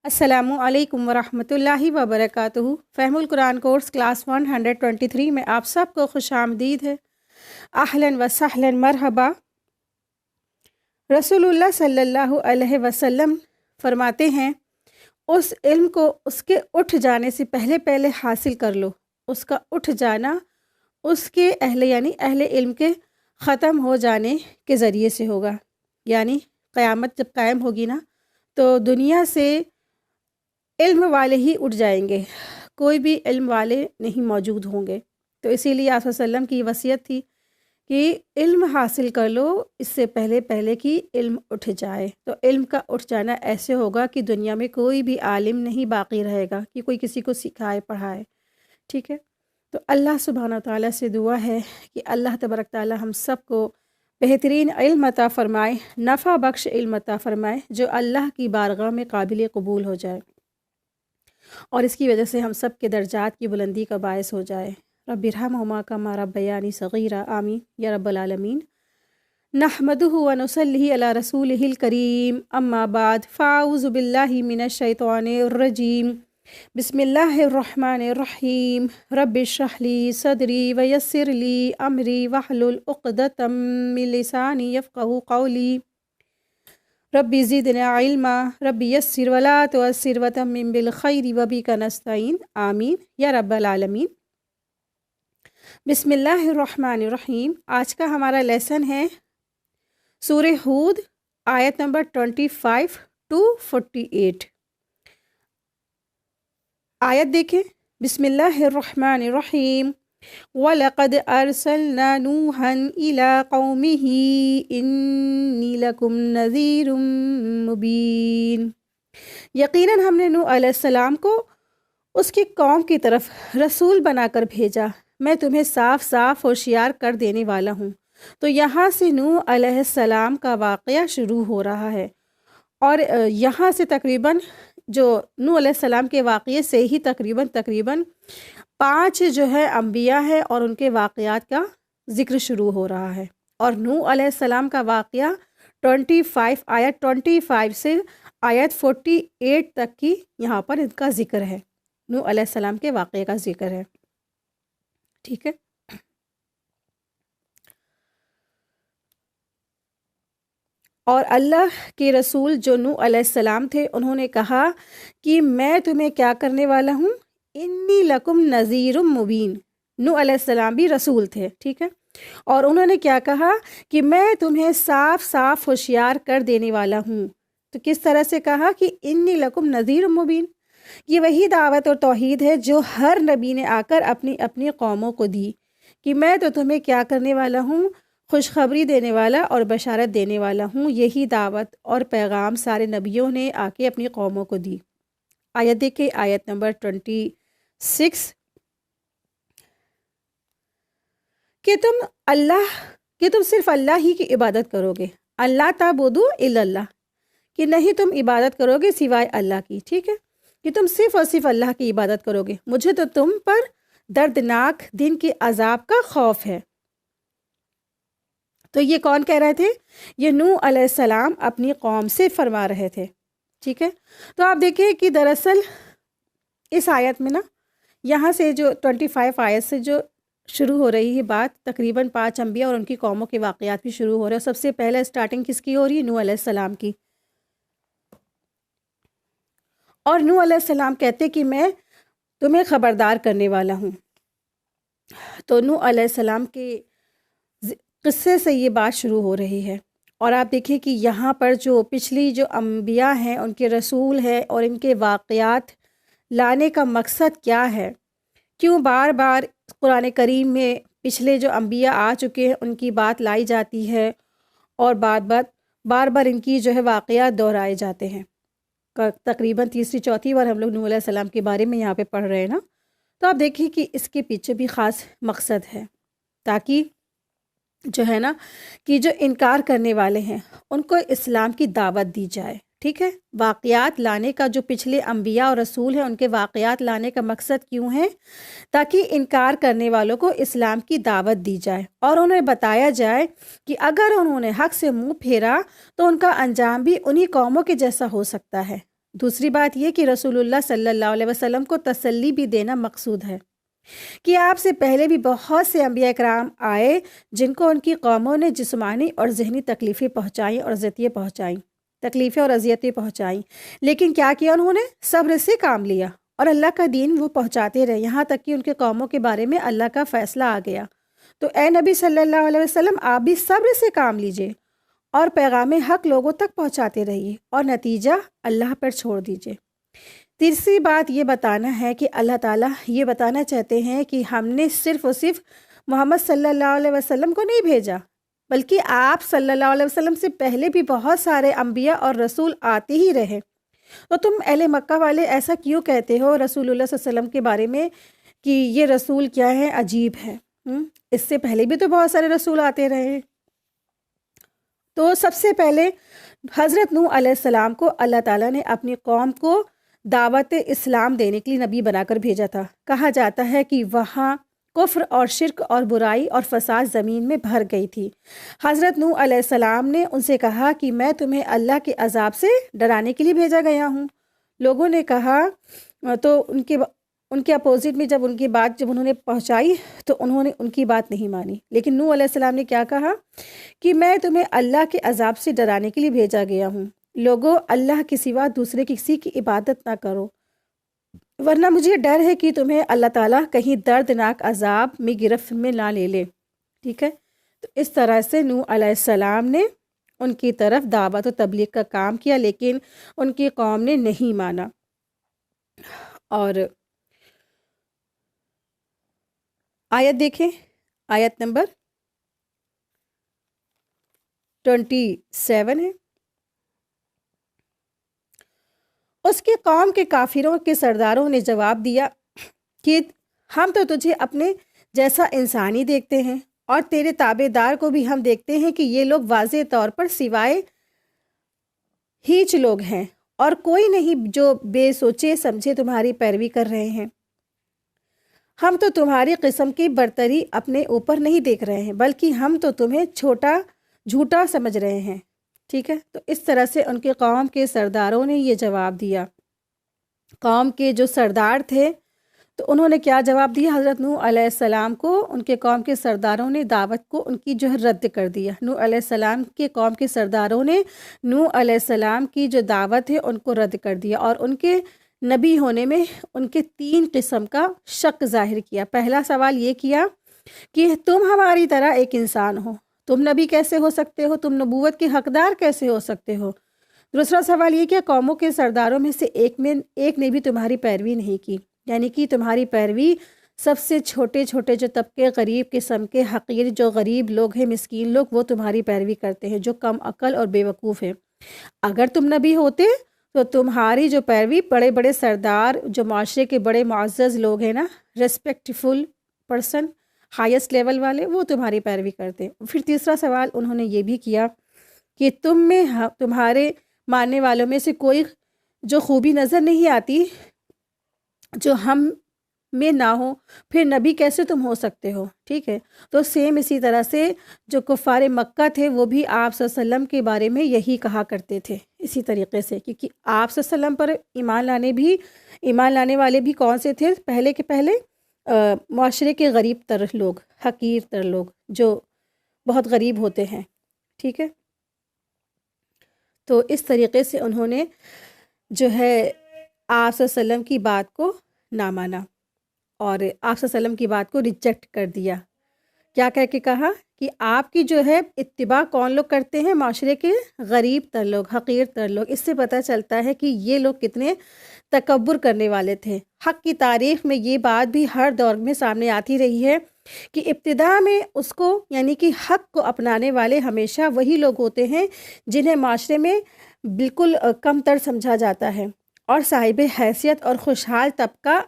السلام علیکم ورحمۃ اللہ وبرکاتہ۔ فہم القرآن کورس کلاس 123 میں آپ سب کو خوش آمدید ہے۔ اہلاً و سہلاً مرحبا۔ رسول اللہ صلی اللہ علیہ وسلم فرماتے ہیں، اس علم کو اس کے اٹھ جانے سے پہلے حاصل کر لو۔ اس کا اٹھ جانا اس کے اہل علم کے ختم ہو جانے کے ذریعے سے ہوگا، یعنی قیامت جب قائم ہوگی نا تو دنیا سے علم والے ہی اٹھ جائیں گے، کوئی بھی علم والے نہیں موجود ہوں گے۔ تو اسی لیے آپ صلی اللہ علیہ وسلم کی وصیت تھی کہ علم حاصل کر لو اس سے پہلے کہ علم اٹھ جائے۔ تو علم کا اٹھ جانا ایسے ہوگا کہ دنیا میں کوئی بھی عالم نہیں باقی رہے گا کہ کوئی کسی کو سکھائے پڑھائے، ٹھیک ہے۔ تو اللہ سبحانہ و تعالیٰ سے دعا ہے کہ اللہ تبارک تعالیٰ ہم سب کو بہترین علم عطا فرمائے، نفع بخش علم عطا فرمائے جو اللہ کی بارگاہ میں قابل قبول ہو جائے اور اس کی وجہ سے ہم سب کے درجات کی بلندی کا باعث ہو جائے۔ رب ارحمہما کما ربیانی صغیرا، آمین یا رب العالمین۔ نحمدہ و نصلی علی رسولہ الکریم، اما بعد فاعوذ باللہ من الشیطان الرجیم، بسم اللہ الرحمن الرحیم۔ رب اشرح لی صدری ویسر لی امری واحلل عقدۃ من لسانی یفقہوا قولی، ربی زدنا علما، ربی یسر ولا تعسر وتمم بالخیر وبک نستعین، آمین یا رب العالمین۔ بسم اللہ الرحمن الرحیم۔ آج کا ہمارا لیسن ہے سورہ ہود، آیت نمبر 25 to 48۔ آیت دیکھیں، بسم اللہ الرحمن الرحیم۔ وَلَقَدْ أَرْسَلْنَا نُوحًا إِلَىٰ قَوْمِهِ إِنِّي لَكُمْ نَذِيرٌ مُبِينٌ۔ یقیناً ہم نے نوح علیہ السلام کو اس کی قوم کی طرف رسول بنا کر بھیجا، میں تمہیں صاف صاف ہوشیار کر دینے والا ہوں۔ تو یہاں سے نوح علیہ السلام کا واقعہ شروع ہو رہا ہے، اور یہاں سے تقریباً جو نوح علیہ السلام کے واقعے سے ہی تقریباً 5 جو ہے انبیاء ہے اور ان کے واقعات کا ذکر شروع ہو رہا ہے۔ اور نوح علیہ السلام کا واقعہ آیت 25 سے آیت 48 تک کی یہاں پر ان کا ذکر ہے، نوح علیہ السلام کے واقعے کا ذکر ہے، ٹھیک ہے۔ اور اللہ کے رسول جو نوح علیہ السلام تھے انہوں نے کہا کہ میں تمہیں کیا کرنے والا ہوں، انی لکم نذیر مبین۔ نوح علیہ السلام بھی رسول تھے، ٹھیک ہے، اور انہوں نے کیا کہا کہ میں تمہیں صاف صاف ہوشیار کر دینے والا ہوں۔ تو کس طرح سے کہا کہ انی لکم نذیر مبین؟ یہ وہی دعوت اور توحید ہے جو ہر نبی نے آ کر اپنی قوموں کو دی کہ میں تو تمہیں کیا کرنے والا ہوں، خوشخبری دینے والا اور بشارت دینے والا ہوں۔ یہی دعوت اور پیغام سارے نبیوں نے آ کے اپنی قوموں کو دی۔ آیت دیکھیں، آیت نمبر 26، کہ تم صرف اللہ ہی کی عبادت کرو گے، اللہ تعبدوا الا اللہ، کہ نہیں تم عبادت کرو گے سوائے اللہ کی، ٹھیک ہے، کہ تم صرف اور صرف اللہ کی عبادت کرو گے، مجھے تو تم پر دردناک دن کے عذاب کا خوف ہے۔ تو یہ کون کہہ رہے تھے؟ یہ نوح علیہ السلام اپنی قوم سے فرما رہے تھے، ٹھیک ہے۔ تو آپ دیکھیں کہ دراصل اس آیت میں نا، یہاں سے جو 25 آیت سے جو شروع ہو رہی ہے بات، تقریباً 5 انبیاء اور ان کی قوموں کے واقعات بھی شروع ہو رہے ہیں۔ سب سے پہلے اسٹارٹنگ کس کی ہو رہی ہے؟ نوح علیہ السلام کی۔ اور نوح علیہ السلام کہتے کہ میں تمہیں خبردار کرنے والا ہوں۔ تو نوح علیہ السلام کے قصے سے یہ بات شروع ہو رہی ہے، اور آپ دیکھیں کہ یہاں پر جو پچھلی جو انبیاء ہیں، ان کے رسول ہیں، اور ان کے واقعات لانے کا مقصد کیا ہے، کیوں بار بار قرآن کریم میں پچھلے جو انبیاء آ چکے ہیں ان کی بات لائی جاتی ہے، اور بار بار ان کی جو ہے واقعات دہرائے جاتے ہیں۔ تقریباً تیسری چوتھی بار ہم لوگ نوح علیہ السلام کے بارے میں یہاں پہ پڑھ رہے ہیں نا۔ تو آپ دیکھیں کہ اس کے پیچھے بھی خاص مقصد ہے، تاکہ جو ہے نا کہ جو انکار کرنے والے ہیں ان کو اسلام کی دعوت دی جائے، ٹھیک ہے۔ واقعات لانے کا جو پچھلے انبیاء اور رسول ہیں ان کے واقعات لانے کا مقصد کیوں ہے؟ تاکہ انکار کرنے والوں کو اسلام کی دعوت دی جائے اور انہیں بتایا جائے کہ اگر انہوں نے حق سے منہ پھیرا تو ان کا انجام بھی انہی قوموں کے جیسا ہو سکتا ہے، دوسری بات یہ کہ رسول اللہ صلی اللہ علیہ وسلم کو تسلی بھی دینا مقصود ہے کہ آپ سے پہلے بھی بہت سے انبیاء کرام آئے جن کو ان کی قوموں نے جسمانی اور ذہنی تکلیفیں پہنچائیں اور اذیتیں پہنچائیں، لیکن کیا کیا انہوں نے؟ صبر سے کام لیا اور اللہ کا دین وہ پہنچاتے رہے، یہاں تک کہ ان کے قوموں کے بارے میں اللہ کا فیصلہ آ گیا۔ تو اے نبی صلی اللہ علیہ وسلم، آپ بھی صبر سے کام لیجئے اور پیغام حق لوگوں تک پہنچاتے رہیے اور نتیجہ اللہ پر چھوڑ دیجئے۔ تیسری بات یہ بتانا ہے کہ اللہ تعالیٰ یہ بتانا چاہتے ہیں کہ ہم نے صرف اور صرف محمد صلی اللہ علیہ وسلم کو نہیں بھیجا، بلکہ آپ صلی اللہ علیہ وسلم سے پہلے بھی بہت سارے انبیاء اور رسول آتے ہی رہے۔ تو تم اہل مکہ والے ایسا کیوں کہتے ہو رسول اللہ صلی اللہ علیہ وسلم کے بارے میں کہ یہ رسول کیا ہے، عجیب ہے؟ اس سے پہلے بھی تو بہت سارے رسول آتے رہے۔ تو سب سے پہلے حضرت نوح علیہ السلام کو اللہ تعالیٰ نے اپنی قوم کو دعوت اسلام دینے کے لیے نبی بنا کر بھیجا تھا۔ کہا جاتا ہے کہ وہاں کفر اور شرک اور برائی اور فساد زمین میں بھر گئی تھی۔ حضرت نوح علیہ السلام نے ان سے کہا کہ میں تمہیں اللہ کے عذاب سے ڈرانے کے لیے بھیجا گیا ہوں۔ لوگوں نے کہا تو ان کے اپوزٹ میں جب انہوں نے پہنچائی تو انہوں نے ان کی بات نہیں مانی، لیکن نوح علیہ السلام نے کیا کہا کہ میں تمہیں اللہ کے عذاب سے ڈرانے کے لیے بھیجا گیا ہوں۔ لوگوں، اللہ کے سوا دوسرے کسی کی عبادت نہ کرو، ورنہ مجھے ڈر ہے کہ تمہیں اللہ تعالیٰ کہیں دردناک عذاب میں گرفت میں نہ لے لے۔ ٹھیک ہے، تو اس طرح سے نوح علیہ السلام نے ان کی طرف دعوت و تبلیغ کا کام کیا، لیکن ان کی قوم نے نہیں مانا۔ اور آیت دیکھیں، آیت نمبر 27 ہے۔ اس کی قوم کے کافروں کے سرداروں نے جواب دیا کہ ہم تو تجھے اپنے جیسا انسانی دیکھتے ہیں اور تیرے تابع دار کو بھی ہم دیکھتے ہیں کہ یہ لوگ واضح طور پر سوائے ہیچ لوگ ہیں اور کوئی نہیں جو بے سوچے سمجھے تمہاری پیروی کر رہے ہیں۔ ہم تو تمہاری قسم کی برتری اپنے اوپر نہیں دیکھ رہے ہیں، بلکہ ہم تو تمہیں جھوٹا سمجھ رہے ہیں۔ ٹھیک ہے، تو اس طرح سے ان کے قوم کے سرداروں نے یہ جواب دیا۔ قوم کے جو سردار تھے تو انہوں نے کیا جواب دیا؟ حضرت نوح علیہ السلام کو ان کے قوم کے سرداروں نے دعوت کو ان کی جو ہے رد کر دیا۔ نوح علیہ السلام کے قوم کے سرداروں نے نوح علیہ السلام کی جو دعوت ہے ان کو رد کر دیا اور ان کے نبی ہونے میں ان کے 3 قسم کا شک ظاہر کیا۔ پہلا سوال یہ کیا کہ تم ہماری طرح ایک انسان ہو، تم نبی کیسے ہو سکتے ہو؟ تم نبوت کے حقدار کیسے ہو سکتے ہو؟ دوسرا سوال یہ کہ قوموں کے سرداروں میں سے ایک نے بھی تمہاری پیروی نہیں کی، یعنی کہ تمہاری پیروی سب سے چھوٹے جو طبقے غریب قسم کے حقیر جو غریب لوگ ہیں، مسکین لوگ، وہ تمہاری پیروی کرتے ہیں، جو کم عقل اور بے وقوف ہیں۔ اگر تم نبی ہوتے تو تمہاری جو پیروی بڑے بڑے سردار جو معاشرے کے بڑے معزز لوگ ہیں نا، ریسپیکٹفل پرسن، ہائیسٹ لیول والے، وہ تمہاری پیروی کرتے۔ پھر تیسرا سوال انہوں نے یہ بھی کیا کہ تمہارے ماننے والوں میں سے کوئی جو خوبی نظر نہیں آتی جو ہم میں نہ ہو، پھر نبی کیسے تم ہو سکتے ہو؟ ٹھیک ہے، تو سیم اسی طرح سے جو کفار مکہ تھے وہ بھی آپ صلی اللہ علیہ وسلم کے بارے میں یہی کہا کرتے تھے، اسی طریقے سے، کیونکہ آپ صلی اللہ علیہ وسلم پر ایمان لانے والے بھی کون سے تھے؟ پہلے کے پہلے معاشرے کے غریب تر لوگ، حقیر تر لوگ جو بہت غریب ہوتے ہیں۔ ٹھیک ہے، تو اس طریقے سے انہوں نے جو ہے آپ صلی اللہ علیہ وسلم کی بات کو نہ مانا اور آپ صلی اللہ علیہ وسلم کی بات کو ریجیکٹ کر دیا۔ کیا کہہ کے کہا کہ آپ کی جو ہے اتباع کون لوگ کرتے ہیں؟ معاشرے کے غریب تر لوگ، حقیر تر لوگ۔ اس سے پتہ چلتا ہے کہ یہ لوگ کتنے تکبر کرنے والے تھے۔ حق کی تاریخ میں یہ بات بھی ہر دور میں سامنے آتی رہی ہے کہ ابتدا میں اس کو یعنی کہ حق کو اپنانے والے ہمیشہ وہی لوگ ہوتے ہیں جنہیں معاشرے میں بالکل کم تر سمجھا جاتا ہے، اور صاحب حیثیت اور خوشحال طبقہ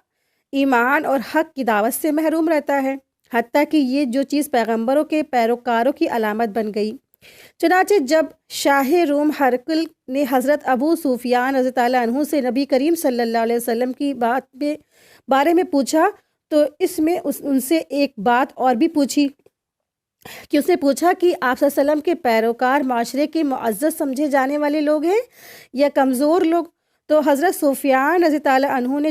ایمان اور حق کی دعوت سے محروم رہتا ہے، حتیٰ کہ یہ جو چیز پیغمبروں کے پیروکاروں کی علامت بن گئی۔ چنانچہ جب شاہ روم ہرقل نے حضرت ابو سفیان رضی اللہ عنہ سے نبی کریم صلی اللہ علیہ وسلم کی بارے میں پوچھا تو اس میں ان سے ایک بات اور بھی پوچھی کہ اس نے پوچھا کہ آپ صلی اللہ علیہ وسلم کے پیروکار معاشرے کے معزز سمجھے جانے والے لوگ ہیں یا کمزور لوگ؟ تو حضرت سفیان رضی اللہ عنہ نے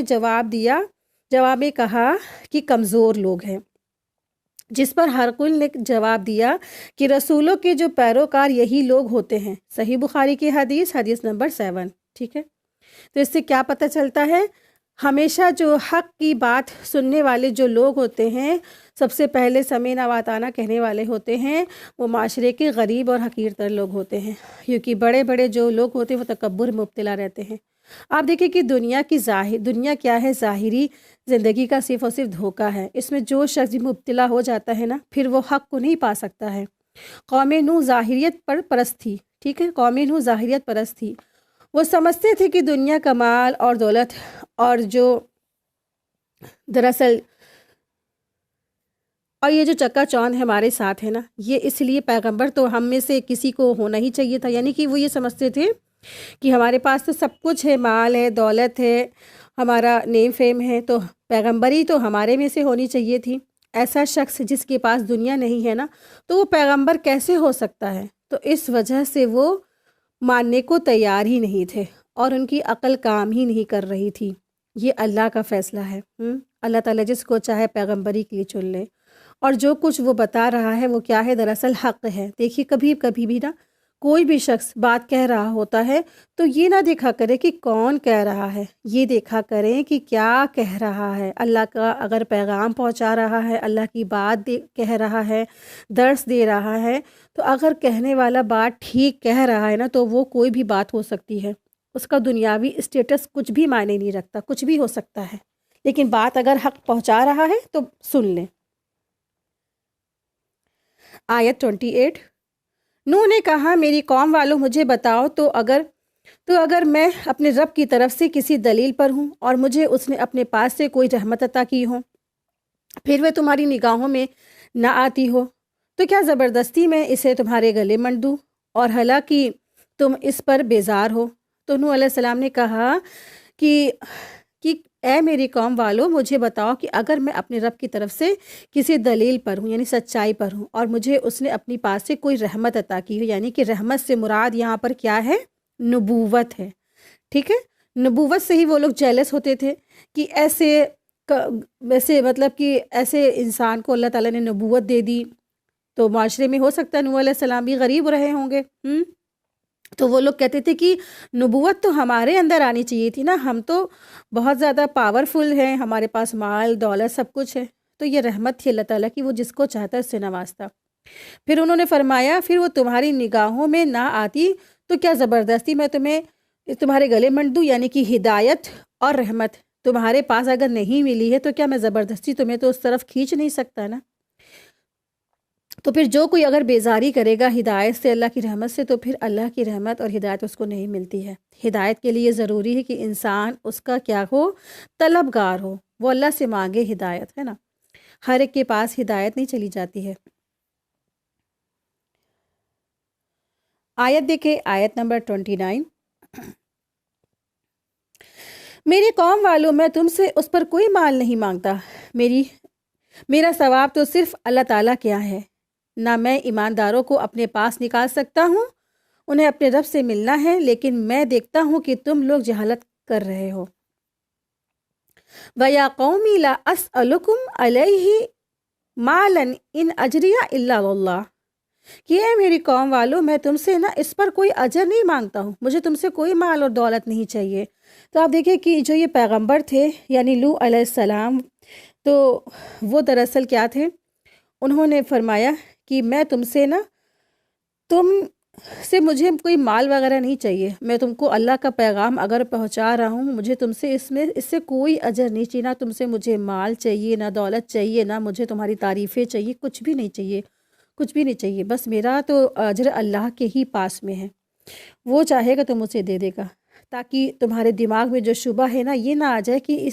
جواب میں کہا کہ کمزور لوگ ہیں، جس پر ہرقل نے جواب دیا کہ رسولوں کے جو پیروکار یہی لوگ ہوتے ہیں۔ صحیح بخاری کی حدیث نمبر 7، ٹھیک ہے۔ تو اس سے کیا پتہ چلتا ہے؟ ہمیشہ جو حق کی بات سننے والے جو لوگ ہوتے ہیں، سب سے پہلے سمینا واتانا کہنے والے ہوتے ہیں، وہ معاشرے کے غریب اور حقیر تر لوگ ہوتے ہیں، کیونکہ بڑے بڑے جو لوگ ہوتے ہیں وہ تکبر میں مبتلا رہتے ہیں۔ آپ دیکھیں کہ دنیا کیا ہے؟ ظاہری زندگی کا صرف اور صرف دھوکہ ہے۔ اس میں جو شخص مبتلا ہو جاتا ہے نا، پھر وہ حق کو نہیں پا سکتا ہے۔ قوم نوح ظاہریت پر پرست تھی، ٹھیک ہے، قوم نوح ظاہریت پرست تھی۔ وہ سمجھتے تھے کہ دنیا کا مال اور دولت اور دراصل یہ جو چکا چوند ہمارے ساتھ ہے نا، یہ اس لیے پیغمبر تو ہم میں سے کسی کو ہونا ہی چاہیے تھا، یعنی کہ وہ یہ سمجھتے تھے کہ ہمارے پاس تو سب کچھ ہے، مال ہے، دولت ہے، ہمارا نیم فیم ہے، تو پیغمبری تو ہمارے میں سے ہونی چاہیے تھی۔ ایسا شخص جس کے پاس دنیا نہیں ہے نا، تو وہ پیغمبر کیسے ہو سکتا ہے؟ تو اس وجہ سے وہ ماننے کو تیار ہی نہیں تھے، اور ان کی عقل کام ہی نہیں کر رہی تھی۔ یہ اللہ کا فیصلہ ہے، اللہ تعالیٰ جس کو چاہے پیغمبری کے لیے چن لے، اور جو کچھ وہ بتا رہا ہے وہ کیا ہے؟ دراصل حق ہے۔ دیکھیے کبھی بھی نا کوئی بھی شخص بات کہہ رہا ہوتا ہے تو یہ نہ دیکھا کرے کہ کون کہہ رہا ہے، یہ دیکھا کریں کہ کیا کہہ رہا ہے۔ اللہ کا اگر پیغام پہنچا رہا ہے، اللہ کی بات کہہ رہا ہے، درس دے رہا ہے، تو اگر کہنے والا بات ٹھیک کہہ رہا ہے نا، تو وہ کوئی بھی بات ہو سکتی ہے، اس کا دنیاوی اسٹیٹس کچھ بھی معنی نہیں رکھتا، کچھ بھی ہو سکتا ہے، لیکن بات اگر حق پہنچا رہا ہے تو سن لیں۔ آیت 28، نوح نے کہا میری قوم والوں مجھے بتاؤ تو اگر میں اپنے رب کی طرف سے کسی دلیل پر ہوں اور مجھے اس نے اپنے پاس سے کوئی رحمت عطا کی ہو، پھر وہ تمہاری نگاہوں میں نہ آتی ہو، تو کیا زبردستی میں اسے تمہارے گلے منڈ دوں، اور حالانکہ تم اس پر بیزار ہو؟ تو نوح علیہ السلام نے کہا کہ اے میری قوم والوں مجھے بتاؤ کہ اگر میں اپنے رب کی طرف سے کسی دلیل پر ہوں، یعنی سچائی پر ہوں، اور مجھے اس نے اپنی پاس سے کوئی رحمت عطا کی ہو، یعنی کہ رحمت سے مراد یہاں پر کیا ہے؟ نبوت ہے، ٹھیک ہے۔ نبوت سے ہی وہ لوگ جیلس ہوتے تھے کہ ایسے انسان کو اللہ تعالیٰ نے نبوت دے دی، تو معاشرے میں ہو سکتا ہے نوح علیہ السلام بھی غریب رہے ہوں گے، تو وہ لوگ کہتے تھے کہ نبوت تو ہمارے اندر آنی چاہیے تھی نا، ہم تو بہت زیادہ پاورفل ہیں، ہمارے پاس مال دولت سب کچھ ہے۔ تو یہ رحمت تھی اللہ تعالیٰ کی، وہ جس کو چاہتا ہے اس سے نوازتا۔ پھر انہوں نے فرمایا پھر وہ تمہاری نگاہوں میں نہ آتی تو کیا زبردستی میں تمہارے گلے منڈ دوں، یعنی کہ ہدایت اور رحمت تمہارے پاس اگر نہیں ملی ہے تو کیا میں زبردستی تمہیں تو اس طرف کھینچ نہیں سکتا نا؟ تو پھر جو کوئی اگر بیزاری کرے گا ہدایت سے، اللہ کی رحمت سے، تو پھر اللہ کی رحمت اور ہدایت اس کو نہیں ملتی ہے۔ ہدایت کے لیے ضروری ہے کہ انسان اس کا کیا ہو؟ طلبگار ہو، وہ اللہ سے مانگے ہدایت، ہے نا، ہر ایک کے پاس ہدایت نہیں چلی جاتی ہے۔ آیت دیکھیں، آیت نمبر 29، میری قوم والوں میں تم سے اس پر کوئی مال نہیں مانگتا، میرا ثواب تو صرف اللہ تعالیٰ کیا ہے، نہ میں ایمانداروں کو اپنے پاس نکال سکتا ہوں، انہیں اپنے رب سے ملنا ہے، لیکن میں دیکھتا ہوں کہ تم لوگ جہالت کر رہے ہو۔ وَيَا قَوْمِ لَا أَسْأَلُكُمْ عَلَيْهِ مَالًا إِنْ أَجْرِيَ إِلَّا عَلَى اللَّهِ، کہ اے میری قوم والو میں تم سے نا اس پر کوئی اجر نہیں مانگتا ہوں، مجھے تم سے کوئی مال اور دولت نہیں چاہیے۔ تو آپ دیکھیں کہ جو یہ پیغمبر تھے یعنی نوح علیہ السلام، تو وہ دراصل کیا تھے؟ انہوں نے فرمایا کہ میں تم سے مجھے کوئی مال وغیرہ نہیں چاہیے، میں تم کو اللہ کا پیغام اگر پہنچا رہا ہوں، مجھے تم سے اس سے کوئی اجر نہیں چاہیے، نہ تم سے مجھے مال چاہیے، نہ دولت چاہیے، نہ مجھے تمہاری تعریفیں چاہیے، کچھ بھی نہیں چاہیے، کچھ بھی نہیں چاہیے، بس میرا تو اجر اللہ کے ہی پاس میں ہے، وہ چاہے گا تو مجھے دے دے گا، تاکہ تمہارے دماغ میں جو شبہ ہے نا یہ نہ آ جائے کہ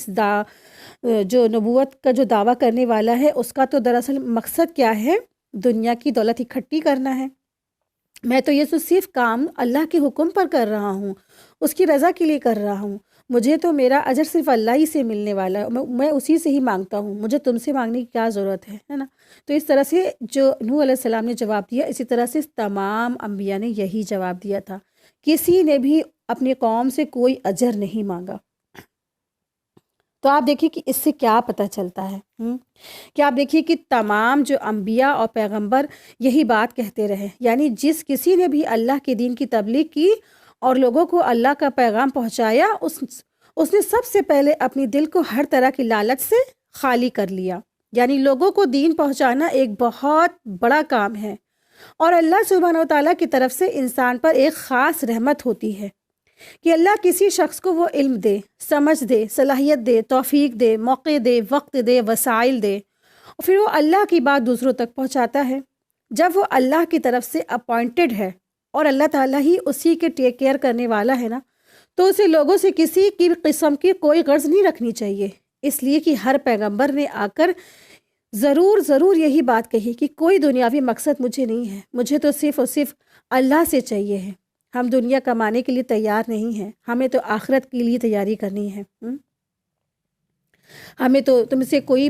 جو نبوت کا جو دعویٰ کرنے والا ہے اس کا تو دراصل مقصد کیا ہے؟ دنیا کی دولت اکٹھی کرنا ہے۔ میں تو یہ صرف کام اللہ کے حکم پر کر رہا ہوں، اس کی رضا کے لیے کر رہا ہوں، مجھے تو میرا اجر صرف اللہ ہی سے ملنے والا ہے، میں اسی سے ہی مانگتا ہوں، مجھے تم سے مانگنے کی کیا ضرورت ہے نا؟ تو اس طرح سے جو نوح علیہ السلام نے جواب دیا، اسی طرح سے تمام انبیاء نے یہی جواب دیا تھا، کسی نے بھی اپنی قوم سے کوئی اجر نہیں مانگا۔ تو آپ دیکھیے کہ اس سے کیا پتہ چلتا ہے کہ آپ دیکھیے کہ تمام جو انبیاء اور پیغمبر یہی بات کہتے رہے، یعنی جس کسی نے بھی اللہ کے دین کی تبلیغ کی اور لوگوں کو اللہ کا پیغام پہنچایا، اس نے سب سے پہلے اپنی دل کو ہر طرح کی لالچ سے خالی کر لیا۔ یعنی لوگوں کو دین پہنچانا ایک بہت بڑا کام ہے، اور اللہ سبحانہ و تعالیٰ کی طرف سے انسان پر ایک خاص رحمت ہوتی ہے کہ اللہ کسی شخص کو وہ علم دے، سمجھ دے، صلاحیت دے، توفیق دے، موقع دے، وقت دے، وسائل دے، اور پھر وہ اللہ کی بات دوسروں تک پہنچاتا ہے۔ جب وہ اللہ کی طرف سے اپوائنٹڈ ہے اور اللہ تعالیٰ ہی اسی کے ٹیک کیئر کرنے والا ہے نا، تو اسے لوگوں سے کسی کی قسم کی کوئی غرض نہیں رکھنی چاہیے۔ اس لیے کہ ہر پیغمبر نے آ کر ضرور یہی بات کہی کہ کوئی دنیاوی مقصد مجھے نہیں ہے، مجھے تو صرف اور صرف اللہ سے چاہیے ہے۔ ہم دنیا کمانے کے لیے تیار نہیں ہیں، ہمیں تو آخرت کے لیے تیاری کرنی ہے۔ ہمیں تو تم سے کوئی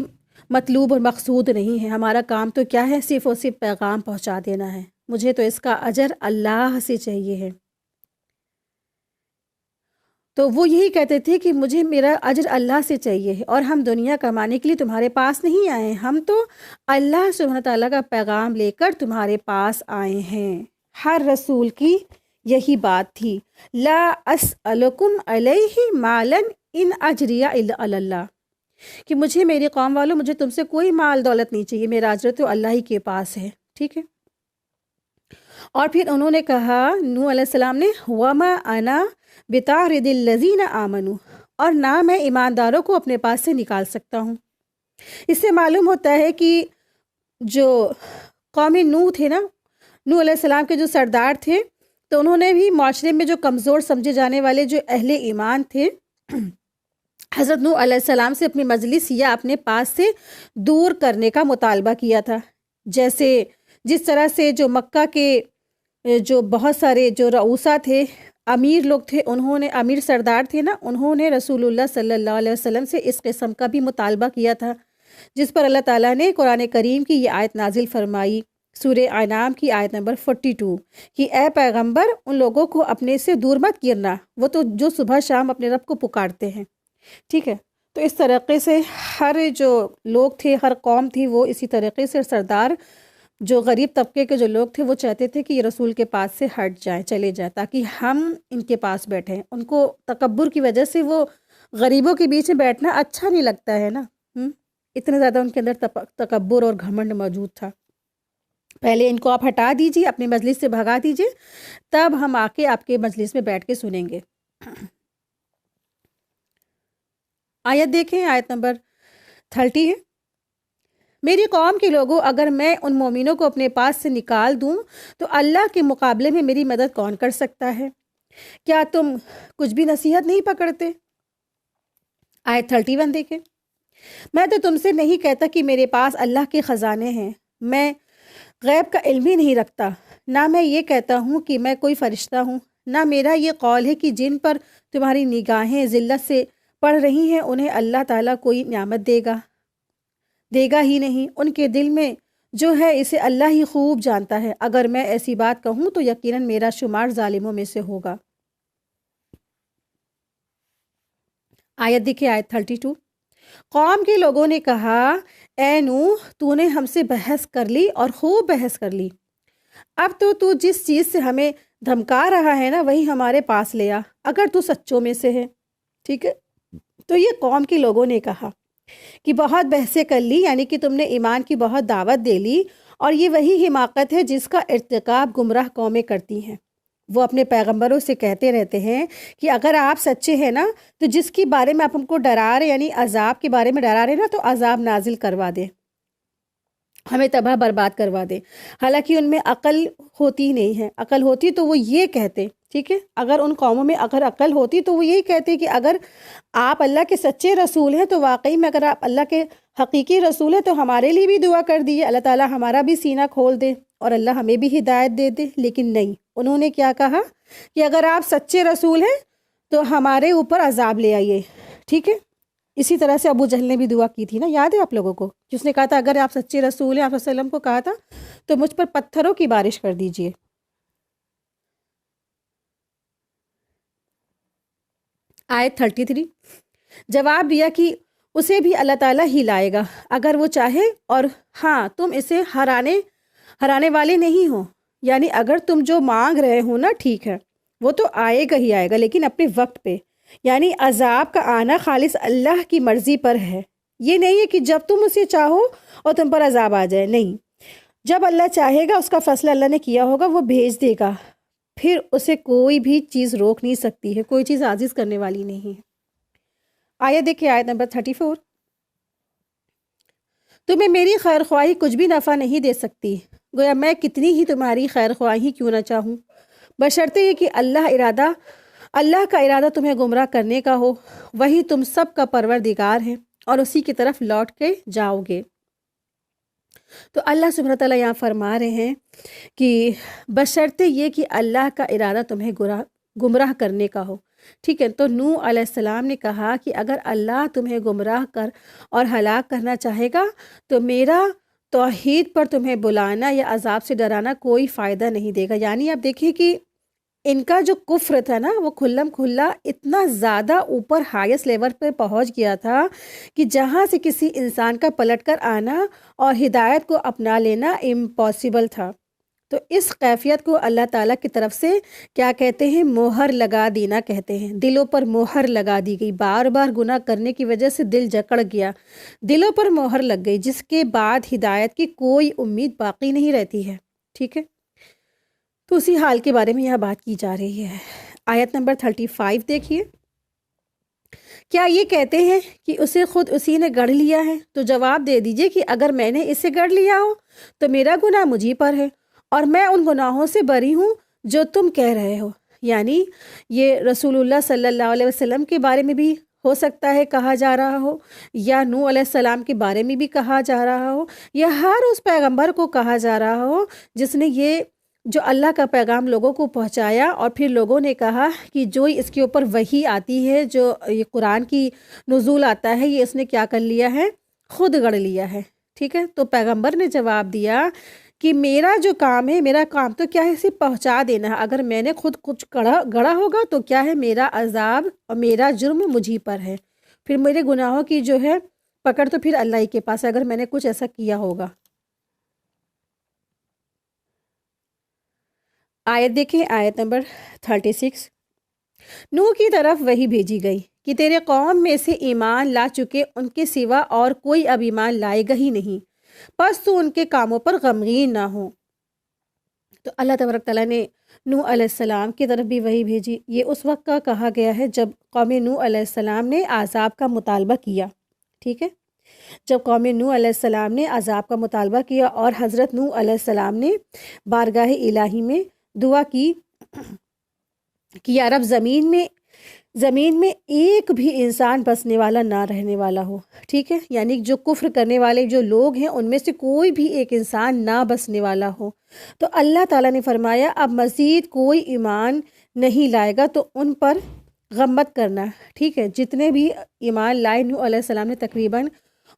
مطلوب اور مقصود نہیں ہے، ہمارا کام تو کیا ہے، صرف اور صرف پیغام پہنچا دینا ہے، مجھے تو اس کا اجر اللہ سے چاہیے ہے۔ تو وہ یہی کہتے تھے کہ مجھے میرا اجر اللہ سے چاہیے ہے، اور ہم دنیا کمانے کے لیے تمہارے پاس نہیں آئے ہیں، ہم تو اللہ سبحانہ تعالیٰ کا پیغام لے کر تمہارے پاس آئے ہیں۔ ہر رسول کی یہی بات تھی، لا اسألکم علیہ مالا ان اجریہ الا علی اللہ، کہ مجھے میری قوم والوں، مجھے تم سے کوئی مال دولت نہیں چاہیے، میرا اجر تو اللہ ہی کے پاس ہے، ٹھیک ہے۔ اور پھر انہوں نے کہا، نوح علیہ السلام نے، وما انا بطارد الذین آمنوا، اور نہ میں ایمانداروں کو اپنے پاس سے نکال سکتا ہوں۔ اس سے معلوم ہوتا ہے کہ جو قوم نوح تھے نا، نوح علیہ السلام کے جو سردار تھے، تو انہوں نے بھی معاشرے میں جو کمزور سمجھے جانے والے جو اہل ایمان تھے، حضرت نوح علیہ السلام سے اپنی مجلس یا اپنے پاس سے دور کرنے کا مطالبہ کیا تھا۔ جس طرح سے جو مکہ کے جو بہت سارے جو رؤسا تھے، امیر لوگ تھے، انہوں نے، امیر سردار تھے نا، انہوں نے رسول اللہ صلی اللہ علیہ وسلم سے اس قسم کا بھی مطالبہ کیا تھا، جس پر اللہ تعالیٰ نے قرآن کریم کی یہ آیت نازل فرمائی، سورہ انعام کی آیت نمبر 42، کہ اے پیغمبر، ان لوگوں کو اپنے سے دور مت کرنا، وہ تو جو صبح شام اپنے رب کو پکارتے ہیں، ٹھیک ہے۔ تو اس طریقے سے ہر جو لوگ تھے، ہر قوم تھی، وہ اسی طریقے سے سردار جو غریب طبقے کے جو لوگ تھے، وہ چاہتے تھے کہ یہ رسول کے پاس سے ہٹ جائیں، چلے جائیں، تاکہ ہم ان کے پاس بیٹھیں۔ ان کو تکبر کی وجہ سے وہ غریبوں کے بیچ میں بیٹھنا اچھا نہیں لگتا ہے نا، اتنے زیادہ ان کے اندر تکبر اور گھمنڈ موجود تھا۔ پہلے ان کو آپ ہٹا دیجیے، اپنے مجلس سے بھگا دیجیے، تب ہم آ کے آپ کے مجلس میں بیٹھ کے سنیں گے۔ آیت دیکھیں، آیت نمبر 30 ہے، میری قوم کے لوگوں، اگر میں ان مومنوں کو اپنے پاس سے نکال دوں تو اللہ کے مقابلے میں میری مدد کون کر سکتا ہے؟ کیا تم کچھ بھی نصیحت نہیں پکڑتے؟ آیت 31 دیکھیں، میں تو تم سے نہیں کہتا کہ میرے پاس اللہ کے خزانے ہیں، میں غیب کا علم ہی نہیں رکھتا، نہ میں یہ کہتا ہوں کہ میں کوئی فرشتہ ہوں، نہ میرا یہ قول ہے کہ جن پر تمہاری نگاہیں ذلت سے پڑ رہی ہیں انہیں اللہ تعالیٰ کوئی نعمت دے گا ہی نہیں، ان کے دل میں جو ہے اسے اللہ ہی خوب جانتا ہے، اگر میں ایسی بات کہوں تو یقیناً میرا شمار ظالموں میں سے ہوگا۔ آیت دیکھیں، آیت 32، قوم کے لوگوں نے کہا، اے نوح، تو نے ہم سے بحث کر لی اور خوب بحث کر لی، اب تو جس چیز سے ہمیں دھمکا رہا ہے نا وہی ہمارے پاس لے آ، اگر تو سچوں میں سے ہے، ٹھیک ہے۔ تو یہ قوم کے لوگوں نے کہا کہ بہت بحثیں کر لی، یعنی کہ تم نے ایمان کی بہت دعوت دے لی، اور یہ وہی حماقت ہے جس کا ارتکاب گمراہ قومیں کرتی ہیں۔ وہ اپنے پیغمبروں سے کہتے رہتے ہیں کہ اگر آپ سچے ہیں نا تو جس کے بارے میں آپ ہم کو ڈرا رہے، یعنی عذاب کے بارے میں ڈرا رہے نا، تو عذاب نازل کروا دے، ہمیں تباہ برباد کروا دے۔ حالانکہ ان میں عقل ہوتی نہیں ہے، عقل ہوتی تو وہ یہ کہتے، ٹھیک ہے، اگر ان قوموں میں اگر عقل ہوتی تو وہ یہی کہتے کہ اگر آپ اللہ کے سچے رسول ہیں تو واقعی میں اگر آپ اللہ کے حقیقی رسول ہیں تو ہمارے لیے بھی دعا کر دیے، اللہ تعالیٰ ہمارا بھی سینہ کھول دے اور اللہ ہمیں بھی ہدایت دے دے۔ لیکن نہیں، انہوں نے کیا کہا کہ اگر آپ سچے رسول ہیں تو ہمارے اوپر عذاب لے آئیے، ٹھیک ہے۔ اسی طرح سے ابو جہل نے بھی دعا کی تھی نا، یاد ہے آپ لوگوں کو، جس نے کہا تھا اگر آپ سچے رسول ہیں، آپ صلی اللہ علیہ وسلم کو کہا تھا تو مجھ پر پتھروں کی بارش کر دیجیے۔ آیت 33 جواب دیا کہ اسے بھی اللہ تعالیٰ ہی لائے گا اگر وہ چاہے، اور ہاں تم اسے ہرانے والے نہیں ہو، یعنی اگر تم جو مانگ رہے ہو نا ٹھیک ہے، وہ تو آئے گا ہی آئے گا، لیکن اپنے وقت پہ، یعنی عذاب کا آنا خالص اللہ کی مرضی پر ہے۔ یہ نہیں ہے کہ جب تم اسے چاہو اور تم پر عذاب آ جائے، نہیں، جب اللہ چاہے گا، اس کا فیصلہ اللہ نے کیا ہوگا، وہ بھیج دے گا، پھر اسے کوئی بھی چیز روک نہیں سکتی ہے، کوئی چیز عاجز کرنے والی نہیں ہے۔ آیت دیکھیں، آیت نمبر 34 تمہیں میری خیر خواہی کچھ بھی نفع نہیں دے سکتی، گویا میں کتنی ہی تمہاری خیر خواہی کیوں نہ چاہوں، بشرطے یہ کہ اللہ کا ارادہ تمہیں گمراہ کرنے کا ہو، وہی تم سب کا پروردگار ہے اور اسی کی طرف لوٹ کے جاؤ گے۔ تو اللہ سبحانہ تعالیٰ یہاں فرما رہے ہیں کہ بشرطے یہ کہ اللہ کا ارادہ تمہیں گمراہ کرنے کا ہو، ٹھیک ہے۔ تو نوح علیہ السلام نے کہا کہ اگر اللہ تمہیں گمراہ کر اور ہلاک کرنا چاہے گا تو میرا توحید پر تمہیں بلانا یا عذاب سے ڈرانا کوئی فائدہ نہیں دے گا۔ یعنی آپ دیکھیں کہ ان کا جو کفر تھا نا، وہ کھلم کھلا اتنا زیادہ اوپر ہائیسٹ لیول پہ پہنچ گیا تھا کہ جہاں سے کسی انسان کا پلٹ کر آنا اور ہدایت کو اپنا لینا امپاسبل تھا۔ تو اس کیفیت کو اللہ تعالیٰ کی طرف سے کیا کہتے ہیں؟ مہر لگا دینا کہتے ہیں۔ دلوں پر مہر لگا دی گئی، بار بار گناہ کرنے کی وجہ سے دل جکڑ گیا، دلوں پر مہر لگ گئی، جس کے بعد ہدایت کی کوئی امید باقی نہیں رہتی ہے، ٹھیک ہے۔ تو اسی حال کے بارے میں یہاں بات کی جا رہی ہے۔ آیت نمبر 35 دیکھیے، کیا یہ کہتے ہیں کہ اسے خود اسی نے گڑھ لیا ہے؟ تو جواب دے دیجئے کہ اگر میں نے اسے گڑھ لیا ہو تو میرا گناہ مجھی پر ہے اور میں ان گناہوں سے بری ہوں جو تم کہہ رہے ہو۔ یعنی یہ رسول اللہ صلی اللہ علیہ وسلم کے بارے میں بھی ہو سکتا ہے کہا جا رہا ہو، یا نوح علیہ السلام کے بارے میں بھی کہا جا رہا ہو، یا ہر اس پیغمبر کو کہا جا رہا ہو جس نے یہ جو اللہ کا پیغام لوگوں کو پہنچایا، اور پھر لوگوں نے کہا کہ جو اس کے اوپر وحی آتی ہے، جو یہ قرآن کی نزول آتا ہے، یہ اس نے کیا کر لیا ہے؟ خود گڑھ لیا ہے، ٹھیک ہے۔ تو پیغمبر نے جواب دیا کہ میرا جو کام ہے، میرا کام تو کیا ہے؟ اسے پہنچا دینا ہے۔ اگر میں نے خود کچھ گڑھا ہوگا تو کیا ہے؟ میرا عذاب اور میرا جرم مجھی پر ہے، پھر میرے گناہوں کی جو ہے پکڑ تو پھر اللہ ہی کے پاس ہے، اگر میں نے کچھ ایسا کیا ہوگا۔ آیت دیکھیں، آیت نمبر 36 نوح کی طرف وحی بھیجی گئی کہ تیرے قوم میں سے ایمان لا چکے ان کے سوا اور کوئی اب ایمان لائے گا ہی نہیں، پس تو ان کے کاموں پر غمگین نہ ہو۔ تو اللہ تبارک تعالیٰ نے نوح علیہ السلام کی طرف بھی وحی بھیجی۔ یہ اس وقت کا کہا گیا ہے جب قوم نوح علیہ السلام نے عذاب کا مطالبہ کیا، ٹھیک ہے۔ جب قوم نوح علیہ السلام نے عذاب کا مطالبہ کیا اور حضرت نوح علیہ السلام نے بارگاہ الہی میں دعا کی کہ یا رب زمین میں ایک بھی انسان بسنے والا نہ رہنے والا ہو، ٹھیک ہے۔ یعنی جو کفر کرنے والے جو لوگ ہیں ان میں سے کوئی بھی ایک انسان نہ بسنے والا ہو۔ تو اللہ تعالیٰ نے فرمایا اب مزید کوئی ایمان نہیں لائے گا تو ان پر غم مت کرنا، ٹھیک ہے۔ جتنے بھی ایمان لائے نوح علیہ السلام نے تقریباً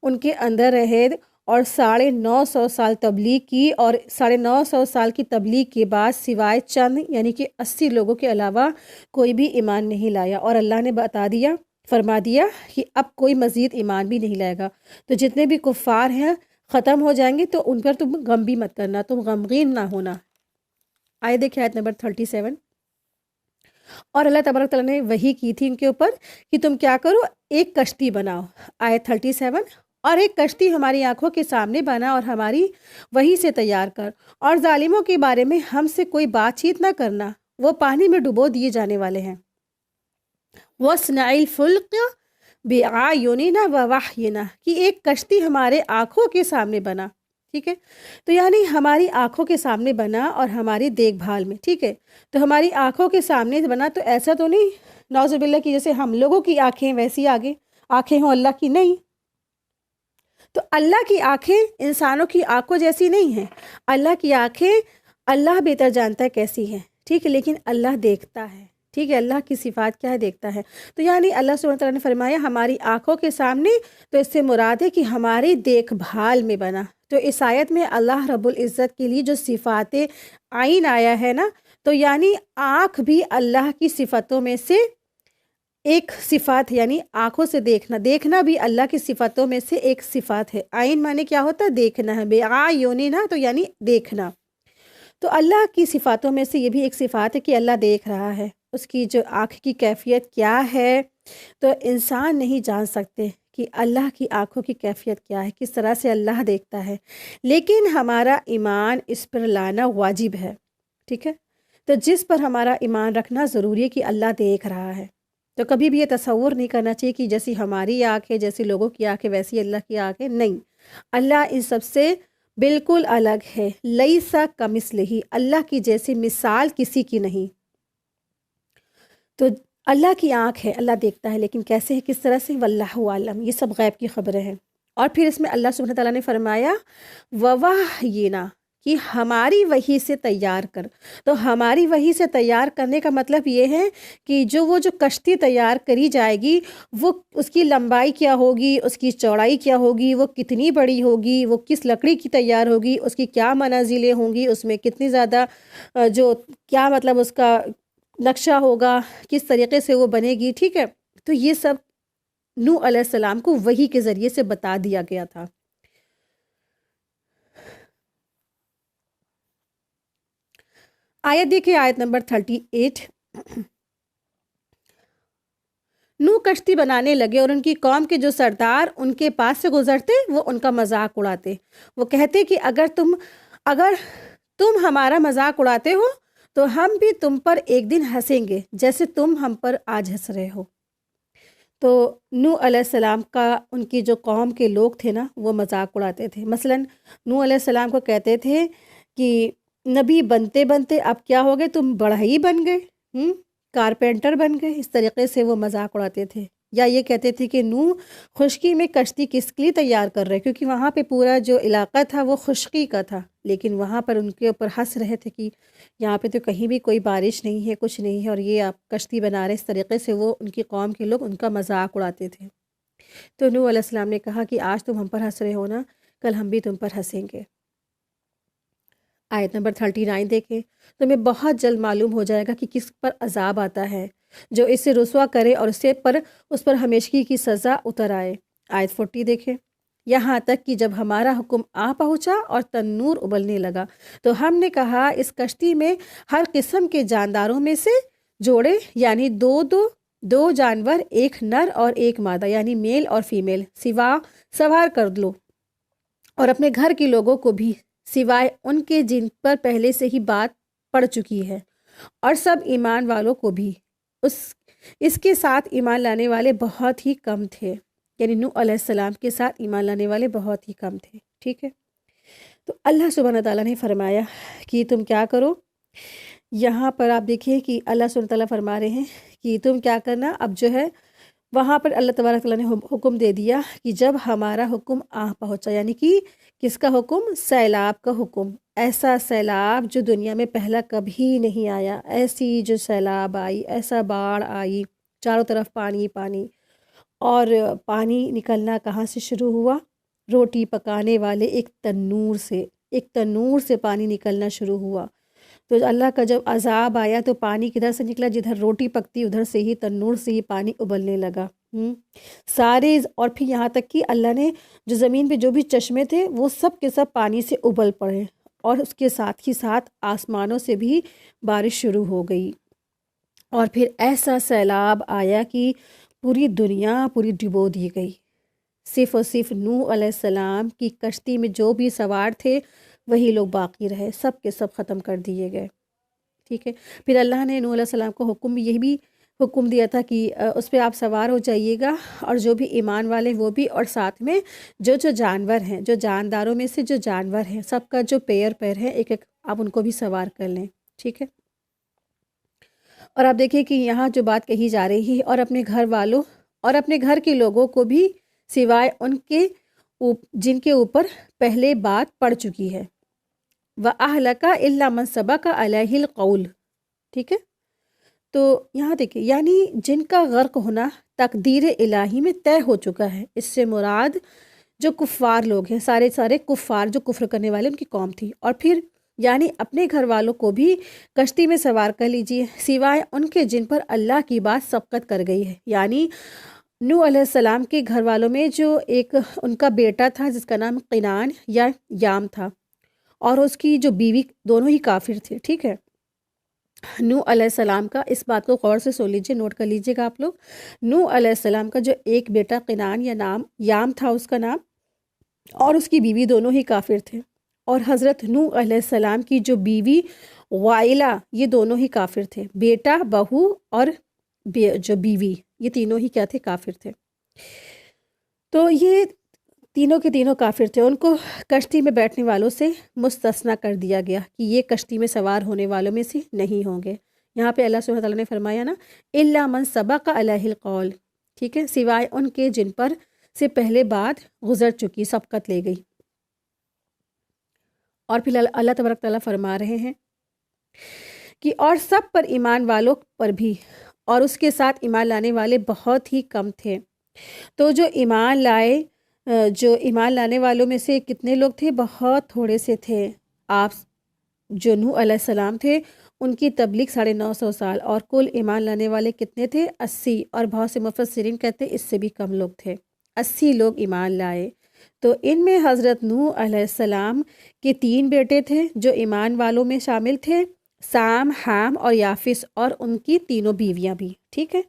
ان کے اندر رہے اور 950 سال تبلیغ کی، اور 950 سال کی تبلیغ کے بعد سوائے چند یعنی کہ 80 لوگوں کے علاوہ کوئی بھی ایمان نہیں لایا، اور اللہ نے فرما دیا کہ اب کوئی مزید ایمان بھی نہیں لائے گا۔ تو جتنے بھی کفار ہیں ختم ہو جائیں گے، تو ان پر تم غم بھی مت کرنا، تم غمگین نہ ہونا۔ آیت دیکھیں، آیت نمبر 37 اور اللہ تبارک تعالیٰ نے وحی کی تھی ان کے اوپر کہ تم کیا کرو، ایک کشتی بناؤ۔ آیت 37 اور ایک کشتی ہماری آنکھوں کے سامنے بنا اور ہماری وحی سے تیار کر، اور ظالموں کے بارے میں ہم سے کوئی بات چیت نہ کرنا، وہ پانی میں ڈبو دیے جانے والے ہیں۔ وَاصْنَعِ الْفُلْكَ بِأَعْيُنِنَا وَوَحْيِنَا کہ ایک کشتی ہمارے آنکھوں کے سامنے بنا، ٹھیک ہے۔ تو یعنی ہماری آنکھوں کے سامنے بنا اور ہماری دیکھ بھال میں، ٹھیک ہے۔ تو ہماری آنکھوں کے سامنے بنا تو ایسا تو نہیں نعوذ باللہ کہ جیسے ہم لوگوں کی آنکھیں ویسی آگے آنکھیں ہوں اللہ کی، نہیں۔ تو اللہ کی آنکھیں انسانوں کی آنکھوں جیسی نہیں ہیں، اللہ کی آنکھیں اللہ بہتر جانتا ہے کیسی ہیں، ٹھیک ہے، لیکن اللہ دیکھتا ہے، ٹھیک ہے۔ اللہ کی صفات کیا ہے؟ دیکھتا ہے۔ تو یعنی اللہ سبحانہ وتعالیٰ نے فرمایا ہماری آنکھوں کے سامنے، تو اس سے مراد ہے کہ ہماری دیکھ بھال میں بنا۔ تو اس آیت میں اللہ رب العزت کے لیے جو صفات عین آیا ہے نا، تو یعنی آنکھ بھی اللہ کی صفتوں میں سے ایک صفات ہے، یعنی آنکھوں سے دیکھنا، دیکھنا بھی اللہ کی صفاتوں میں سے ایک صفات ہے۔ عین معنی کیا ہوتا ہے؟ دیکھنا ہے، بے عیونی نا، تو یعنی دیکھنا۔ تو اللہ کی صفاتوں میں سے یہ بھی ایک صفات ہے کہ اللہ دیکھ رہا ہے۔ اس کی جو آنکھ کی کیفیت کیا ہے تو انسان نہیں جان سکتے کہ اللہ کی آنکھوں کی کیفیت کیا ہے، کس طرح سے اللہ دیکھتا ہے، لیکن ہمارا ایمان اس پر لانا واجب ہے، ٹھیک ہے؟ تو جس پر ہمارا ایمان رکھنا ضروری ہے کہ اللہ دیکھ رہا ہے۔ تو کبھی بھی یہ تصور نہیں کرنا چاہیے کہ جیسی ہماری آنکھ ہے، جیسی لوگوں کی آنکھ ہے، ویسی اللہ کی آنکھ ہے، نہیں۔ اللہ ان سب سے بالکل الگ ہے، لیسا کمثلہ، اللہ کی جیسی مثال کسی کی نہیں۔ تو اللہ کی آنکھ ہے، اللہ دیکھتا ہے، لیکن کیسے ہے، کس طرح سے، واللہ عالم، یہ سب غیب کی خبریں ہیں۔ اور پھر اس میں اللہ سبحانہ تعالیٰ نے فرمایا وَوَحْیِنَا، کہ ہماری وحی سے تیار کر۔ تو ہماری وحی سے تیار کرنے کا مطلب یہ ہے کہ جو کشتی تیار کری جائے گی، وہ اس کی لمبائی کیا ہوگی، اس کی چوڑائی کیا ہوگی، وہ کتنی بڑی ہوگی، وہ کس لکڑی کی تیار ہوگی، اس کی کیا منازلیں ہوں گی، اس میں کتنی زیادہ کیا مطلب اس کا نقشہ ہوگا، کس طریقے سے وہ بنے گی، ٹھیک ہے؟ تو یہ سب نوح علیہ السلام کو وحی کے ذریعے سے بتا دیا گیا تھا۔ آیت دیکھیں، آیت نمبر 38۔ نوح کشتی بنانے لگے اور ان کی قوم کے جو سردار ان کے پاس سے گزرتے وہ ان کا مذاق اڑاتے۔ وہ کہتے کہ اگر تم ہمارا مذاق اڑاتے ہو تو ہم بھی تم پر ایک دن ہنسیں گے جیسے تم ہم پر آج ہنس رہے ہو۔ تو نوح علیہ السلام کا ان کی جو قوم کے لوگ تھے نا، وہ مذاق اڑاتے تھے۔ مثلا نوح علیہ السلام کو کہتے تھے کہ نبی بنتے بنتے اب کیا ہو گئے، تم بڑھئی بن گئے، کارپینٹر بن گئے، اس طریقے سے وہ مذاق اڑاتے تھے۔ یا یہ کہتے تھے کہ نوح خشکی میں کشتی کس کے لیے تیار کر رہے، کیونکہ وہاں پہ پورا جو علاقہ تھا وہ خشکی کا تھا، لیکن وہاں پر ان کے اوپر ہنس رہے تھے کہ یہاں پہ تو کہیں بھی کوئی بارش نہیں ہے، کچھ نہیں ہے، اور یہ آپ کشتی بنا رہے۔ اس طریقے سے وہ ان کی قوم کے لوگ ان کا مذاق اڑاتے تھے۔ تو نوح علیہ السلام نے کہا کہ آج تم ہم پر ہنس رہے ہو نا، کل ہم بھی تم پر ہنسیں گے۔ آیت نمبر 39 دیکھیں، تمہیں بہت جلد معلوم ہو جائے گا کہ کس پر عذاب آتا ہے جو اسے رسوا کرے اور اس پر ہمیشگی کی سزا اتر آئے۔ آیت 40 دیکھیں، یہاں تک کہ جب ہمارا حکم آ پہنچا اور تنور ابلنے لگا تو ہم نے کہا اس کشتی میں ہر قسم کے جانداروں میں سے جوڑے، یعنی دو جانور، ایک نر اور ایک مادہ، یعنی میل اور فیمیل، سوار کر لو، اور اپنے گھر کے لوگوں کو بھی، سوائے ان کے جن پر پہلے سے ہی بات پڑ چکی ہے، اور سب ایمان والوں کو بھی۔ اس کے ساتھ ایمان لانے والے بہت ہی کم تھے، یعنی نوح علیہ السلام کے ساتھ ایمان لانے والے بہت ہی کم تھے، ٹھیک ہے؟ تو اللہ سبحانہ تعالیٰ نے فرمایا کہ تم کیا کرو، یہاں پر آپ دیکھیں کہ اللہ سبحانہ تعالیٰ فرما رہے ہیں کہ تم کیا کرنا، اب جو ہے وہاں پر اللہ تبارک تعالیٰ نے حکم دے دیا کہ جب ہمارا حکم آ پہنچا، یعنی کہ کس کا حکم؟ سیلاب کا حکم۔ ایسا سیلاب جو دنیا میں پہلا کبھی نہیں آیا، ایسی جو سیلاب آئی، ایسا باڑھ آئی، چاروں طرف پانی پانی، اور پانی نکلنا کہاں سے شروع ہوا؟ روٹی پکانے والے ایک تنور سے پانی نکلنا شروع ہوا۔ تو اللہ کا جب عذاب آیا تو پانی کدھر سے نکلا؟ جدھر روٹی پکتی ادھر سے ہی، تنور سے ہی پانی ابلنے لگا۔ سارے، اور پھر یہاں تک کہ اللہ نے جو زمین پہ جو بھی چشمے تھے وہ سب کے سب پانی سے ابل پڑے، اور اس کے ساتھ ہی ساتھ آسمانوں سے بھی بارش شروع ہو گئی، اور پھر ایسا سیلاب آیا کہ پوری دنیا پوری ڈبو دی گئی۔ صرف اور صرف نوح علیہ السلام کی کشتی میں جو بھی سوار تھے وہی لوگ باقی رہے، سب کے سب ختم کر دیے گئے، ٹھیک ہے؟ پھر اللہ نے نوح علیہ السلام کو یہ بھی حکم دیا تھا کہ اس پہ آپ سوار ہو جائیے گا، اور جو بھی ایمان والے وہ بھی، اور ساتھ میں جو جانور ہیں، جو جانداروں میں سے جو جانور ہیں، سب کا جو پیر ہے، ایک آپ ان کو بھی سوار کر لیں، ٹھیک ہے؟ اور آپ دیکھیں کہ یہاں جو بات کہی جا رہی ہے، اور اپنے گھر والوں اور اپنے گھر کے لوگوں کو بھی، سوائے ان کے جن کے اوپر پہلے بات پڑ چکی ہے، وَأَهْلَكَ إِلَّا مَنْ سَبَقَ عَلَيْهِ الْقَوْلُ، ٹھیک ہے؟ تو یہاں دیکھیں، یعنی جن کا غرق ہونا تقدیر الہی میں طے ہو چکا ہے۔ اس سے مراد جو کفار لوگ ہیں، سارے کفار جو کفر کرنے والے ان کی قوم تھی، اور پھر یعنی اپنے گھر والوں کو بھی کشتی میں سوار کر لیجیے، سوائے ان کے جن پر اللہ کی بات سبقت کر گئی ہے۔ یعنی نوح علیہ السلام کے گھر والوں میں جو ایک ان کا بیٹا تھا جس کا نام قینان یا یام تھا، اور اس کی جو بیوی، دونوں ہی کافر تھے، ٹھیک ہے۔ نوح علیہ السلام کا، اس بات کو غور سے سن لیجیے، نوٹ کر لیجیے گا آپ لوگ، نوح علیہ السلام کا جو ایک بیٹا قینان یا یام تھا اس کا نام، اور اس کی بیوی، دونوں ہی کافر تھے۔ اور حضرت نوح علیہ السلام کی جو بیوی وائلہ، یہ دونوں ہی کافر تھے، بیٹا، بہو اور جو بیوی، یہ تینوں ہی کیا تھے؟ کافر تھے۔ تو یہ تینوں کے تینوں کافر تھے، ان کو کشتی میں بیٹھنے والوں سے مستثنیٰ کر دیا گیا کہ یہ کشتی میں سوار ہونے والوں میں سے نہیں ہوں گے۔ یہاں پہ اللہ سبحانہ تعالیٰ نے فرمایا نا، الا من سبق علیہ القول، ٹھیک ہے، سوائے ان کے جن پر سے پہلے بات گزر چکی، سبقت لے گئی۔ اور پھر اللہ تبارک تعالیٰ فرما رہے ہیں کہ اور سب پر ایمان والوں پر بھی، اور اس کے ساتھ ایمان لانے والے بہت ہی کم تھے۔ تو جو ایمان لانے والوں میں سے کتنے لوگ تھے؟ بہت تھوڑے سے تھے۔ آپ جو نوح علیہ السلام تھے ان کی تبلیغ 950 سال، اور کل ایمان لانے والے کتنے تھے؟ 80، اور بہت سے مفسرین کہتے ہیں اس سے بھی کم لوگ تھے، 80 لوگ ایمان لائے۔ تو ان میں حضرت نوح علیہ السلام کے 3 بیٹے تھے جو ایمان والوں میں شامل تھے، سام، حام اور یافس، اور ان کی تینوں بیویاں بھی، ٹھیک ہے۔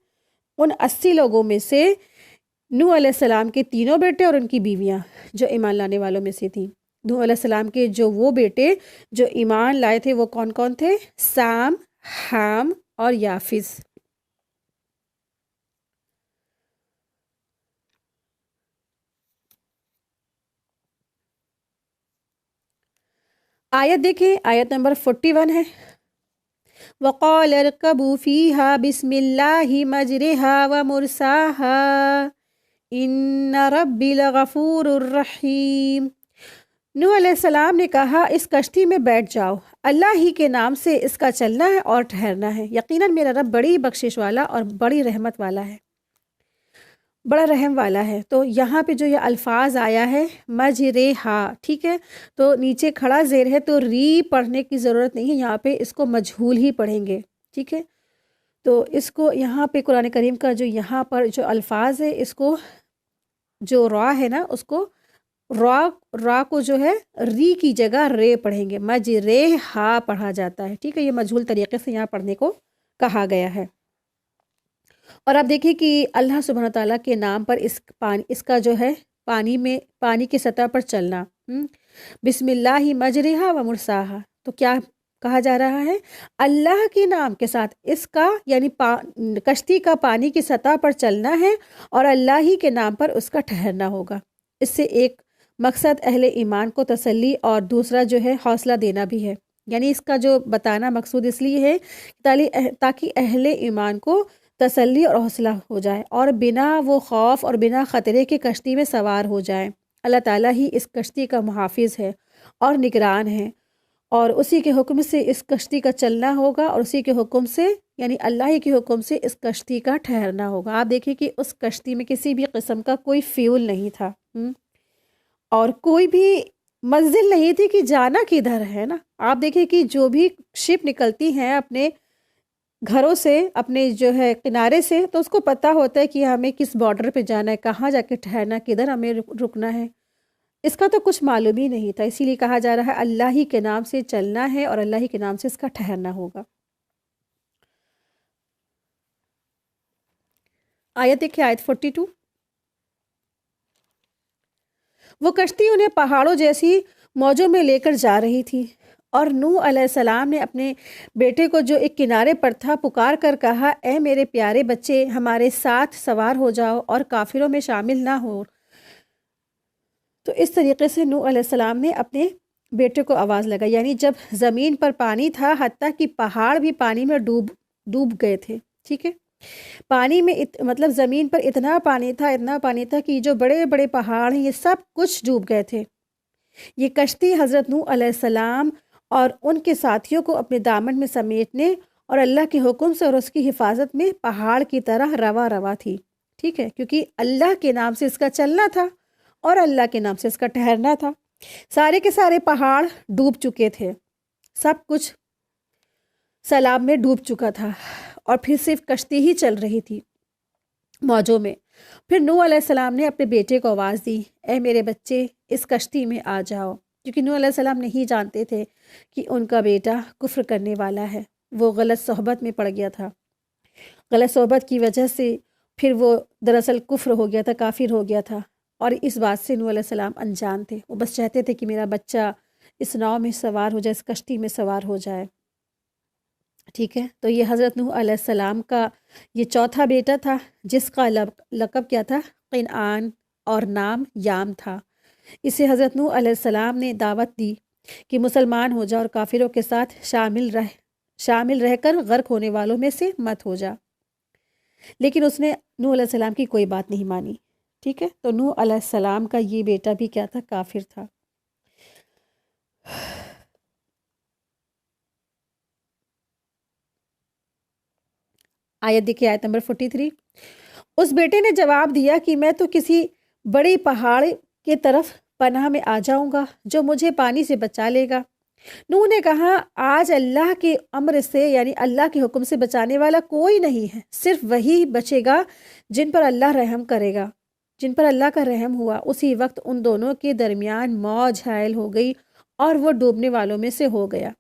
ان 80 لوگوں میں سے نوح علیہ السلام کے تینوں بیٹے اور ان کی بیویاں جو ایمان لانے والوں میں سے تھیں۔ نوح علیہ السلام کے جو وہ بیٹے جو ایمان لائے تھے وہ کون کون تھے؟ سام، حام اور یافس۔ آیت دیکھیں، آیت نمبر 41 ہے، وَقَالَ ارْكَبُوا فِيهَا بِسْمِ اللَّهِ مَجْرَاهَا وَمُرْسَاهَا إِنَّ رَبِّي لَغَفُورٌ رَحِيمٌ۔ نوح علیہ السلام نے کہا اس کشتی میں بیٹھ جاؤ، اللہ ہی کے نام سے اس کا چلنا ہے اور ٹھہرنا ہے، یقیناً میرا رب بڑی بخشش والا اور بڑی رحمت والا ہے، بڑا رحم والا ہے۔ تو یہاں پہ جو یہ الفاظ آیا ہے مجرہا، ٹھیک ہے، تو نیچے کھڑا زیر ہے تو ری پڑھنے کی ضرورت نہیں ہے، یہاں پہ اس کو مجہول ہی پڑھیں گے، ٹھیک ہے۔ تو اس کو یہاں پہ قرآن کریم کا جو یہاں پر جو الفاظ ہے، اس کو جو را ہے نا، اس کو را کو جو ہے ری کی جگہ رے پڑھیں گے، مجرہا پڑھا جاتا ہے، ٹھیک ہے۔ یہ مجہول طریقے سے یہاں پڑھنے کو کہا گیا ہے۔ اور آپ دیکھیں کہ اللہ سبحانہ تعالیٰ کے نام پر اس کا جو ہے پانی کی سطح پر چلنا، بسم اللہ مجرہا و مرساہا، تو کیا کہا جا رہا ہے؟ اللہ کے نام کے ساتھ اس کا یعنی کشتی کا پانی کی سطح پر چلنا ہے، اور اللہ ہی کے نام پر اس کا ٹھہرنا ہوگا۔ اس سے ایک مقصد اہل ایمان کو تسلی اور دوسرا جو ہے حوصلہ دینا بھی ہے، یعنی اس کا جو بتانا مقصود اس لیے ہے تاکہ اہل ایمان کو تسلی اور حوصلہ ہو جائے، اور بنا وہ خوف اور بنا خطرے کے کشتی میں سوار ہو جائے۔ اللہ تعالیٰ ہی اس کشتی کا محافظ ہے اور نگران ہے، اور اسی کے حکم سے اس کشتی کا چلنا ہوگا، اور اسی کے حکم سے یعنی اللہ ہی کے حکم سے اس کشتی کا ٹھہرنا ہوگا۔ آپ دیکھیں کہ اس کشتی میں کسی بھی قسم کا کوئی فیول نہیں تھا، اور کوئی بھی منزل نہیں تھی کہ جانا کدھر ہے نا۔ آپ دیکھیں کہ جو بھی شپ نکلتی ہیں اپنے گھروں سے، اپنے جو ہے کنارے سے، تو اس کو پتہ ہوتا ہے کہ ہمیں کس بارڈر پہ جانا ہے، کہاں جا کے ٹھہرنا، کدھر ہمیں رکنا ہے۔ اس کا تو کچھ معلوم ہی نہیں تھا، اسی لیے کہا جا رہا ہے اللہ ہی کے نام سے چلنا ہے اور اللہ ہی کے نام سے اس کا ٹھہرنا ہوگا۔ آیت دیکھیں، آیت 42، وہ کشتی انہیں پہاڑوں جیسی موجوں میں لے کر جا رہی تھی، اور نوح علیہ السلام نے اپنے بیٹے کو جو ایک کنارے پر تھا پکار کر کہا، اے میرے پیارے بچے، ہمارے ساتھ سوار ہو جاؤ اور کافروں میں شامل نہ ہو۔ تو اس طریقے سے نوح علیہ السلام نے اپنے بیٹے کو آواز لگائی، یعنی جب زمین پر پانی تھا، حتیٰ کہ پہاڑ بھی پانی میں ڈوب گئے تھے، ٹھیک ہے۔ پانی میں مطلب زمین پر اتنا پانی تھا کہ جو بڑے بڑے پہاڑ ہیں یہ سب کچھ ڈوب گئے تھے۔ یہ کشتی حضرت نوح علیہ السلام اور ان کے ساتھیوں کو اپنے دامن میں سمیٹنے اور اللہ کے حکم سے اور اس کی حفاظت میں پہاڑ کی طرح روا تھی، ٹھیک ہے، کیونکہ اللہ کے نام سے اس کا چلنا تھا اور اللہ کے نام سے اس کا ٹھہرنا تھا۔ سارے کے سارے پہاڑ ڈوب چکے تھے، سب کچھ سیلاب میں ڈوب چکا تھا اور پھر صرف کشتی ہی چل رہی تھی موجوں میں۔ پھر نوح علیہ السلام نے اپنے بیٹے کو آواز دی، اے میرے بچے اس کشتی میں آ جاؤ، کیونکہ نوح علیہ السلام نہیں جانتے تھے کہ ان کا بیٹا کفر کرنے والا ہے۔ وہ غلط صحبت میں پڑ گیا تھا، غلط صحبت کی وجہ سے پھر وہ دراصل کفر ہو گیا تھا، کافر ہو گیا تھا، اور اس بات سے نوح علیہ السلام انجان تھے۔ وہ بس چاہتے تھے کہ میرا بچہ اس ناؤ میں سوار ہو جائے، اس کشتی میں سوار ہو جائے، ٹھیک ہے۔ تو یہ حضرت نوح علیہ السلام کا یہ چوتھا بیٹا تھا، جس کا لقب کیا تھا؟ قنعان، اور نام یام تھا۔ اسے حضرت نوح علیہ السلام نے دعوت دی کہ مسلمان ہو جا اور کافروں کے ساتھ شامل رہ کر غرق ہونے والوں میں سے مت ہو جا، لیکن اس نے نوح علیہ السلام کی کوئی بات نہیں مانی، ٹھیک ہے۔ تو نوح علیہ السلام کا یہ بیٹا بھی کیا تھا؟ کافر تھا۔ آیت دیکھیے، آیت نمبر 43۔ اس بیٹے نے جواب دیا کہ میں تو کسی بڑی پہاڑ کی طرف پناہ میں آ جاؤں گا جو مجھے پانی سے بچا لے گا۔ نوح نے کہا، آج اللہ کے امر سے یعنی اللہ کے حکم سے بچانے والا کوئی نہیں ہے، صرف وہی بچے گا جن پر اللہ رحم کرے گا۔ جن پر اللہ کا رحم ہوا۔ اسی وقت ان دونوں کے درمیان موج حائل ہو گئی اور وہ ڈوبنے والوں میں سے ہو گیا۔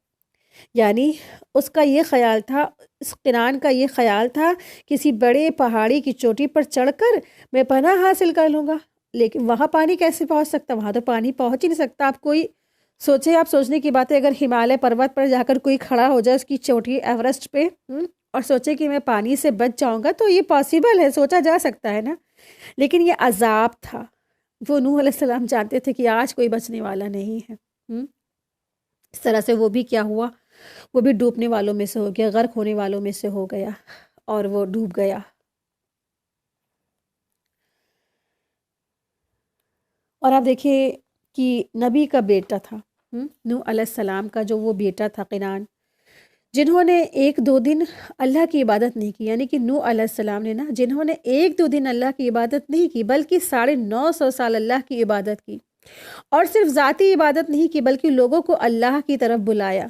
یعنی اس کا یہ خیال تھا، اس قنان کا یہ خیال تھا، کسی بڑے پہاڑی کی چوٹی پر چڑھ کر میں پناہ حاصل کر لوں گا، لیکن وہاں پانی کیسے پہنچ سکتا؟ وہاں تو پانی پہنچ ہی نہیں سکتا۔ آپ کوئی سوچے، آپ سوچنے کی بات ہے، اگر ہمالیہ پروت پر جا کر کوئی کھڑا ہو جائے اس کی چوٹی ایورسٹ پہ اور سوچے کہ میں پانی سے بچ جاؤں گا، تو یہ پاسبل ہے، سوچا جا سکتا ہے نا۔ لیکن یہ عذاب تھا۔ وہ نوح علیہ السلام جانتے تھے کہ آج کوئی بچنے والا نہیں ہے۔ اس طرح سے وہ بھی کیا ہوا؟ وہ بھی ڈوبنے والوں میں سے ہو گیا، غرق ہونے والوں میں سے ہو گیا، اور وہ ڈوب گیا۔ اور آپ دیکھیے کہ نبی کا بیٹا تھا نوح علیہ السلام کا، جو وہ بیٹا تھا قنان، جنہوں نے ایک دو دن اللہ کی عبادت نہیں کی، یعنی کہ نوح علیہ السلام نے جنہوں نے ایک دو دن اللہ کی عبادت نہیں کی بلکہ 950 سال اللہ کی عبادت کی، اور صرف ذاتی عبادت نہیں کی بلکہ لوگوں کو اللہ کی طرف بلایا۔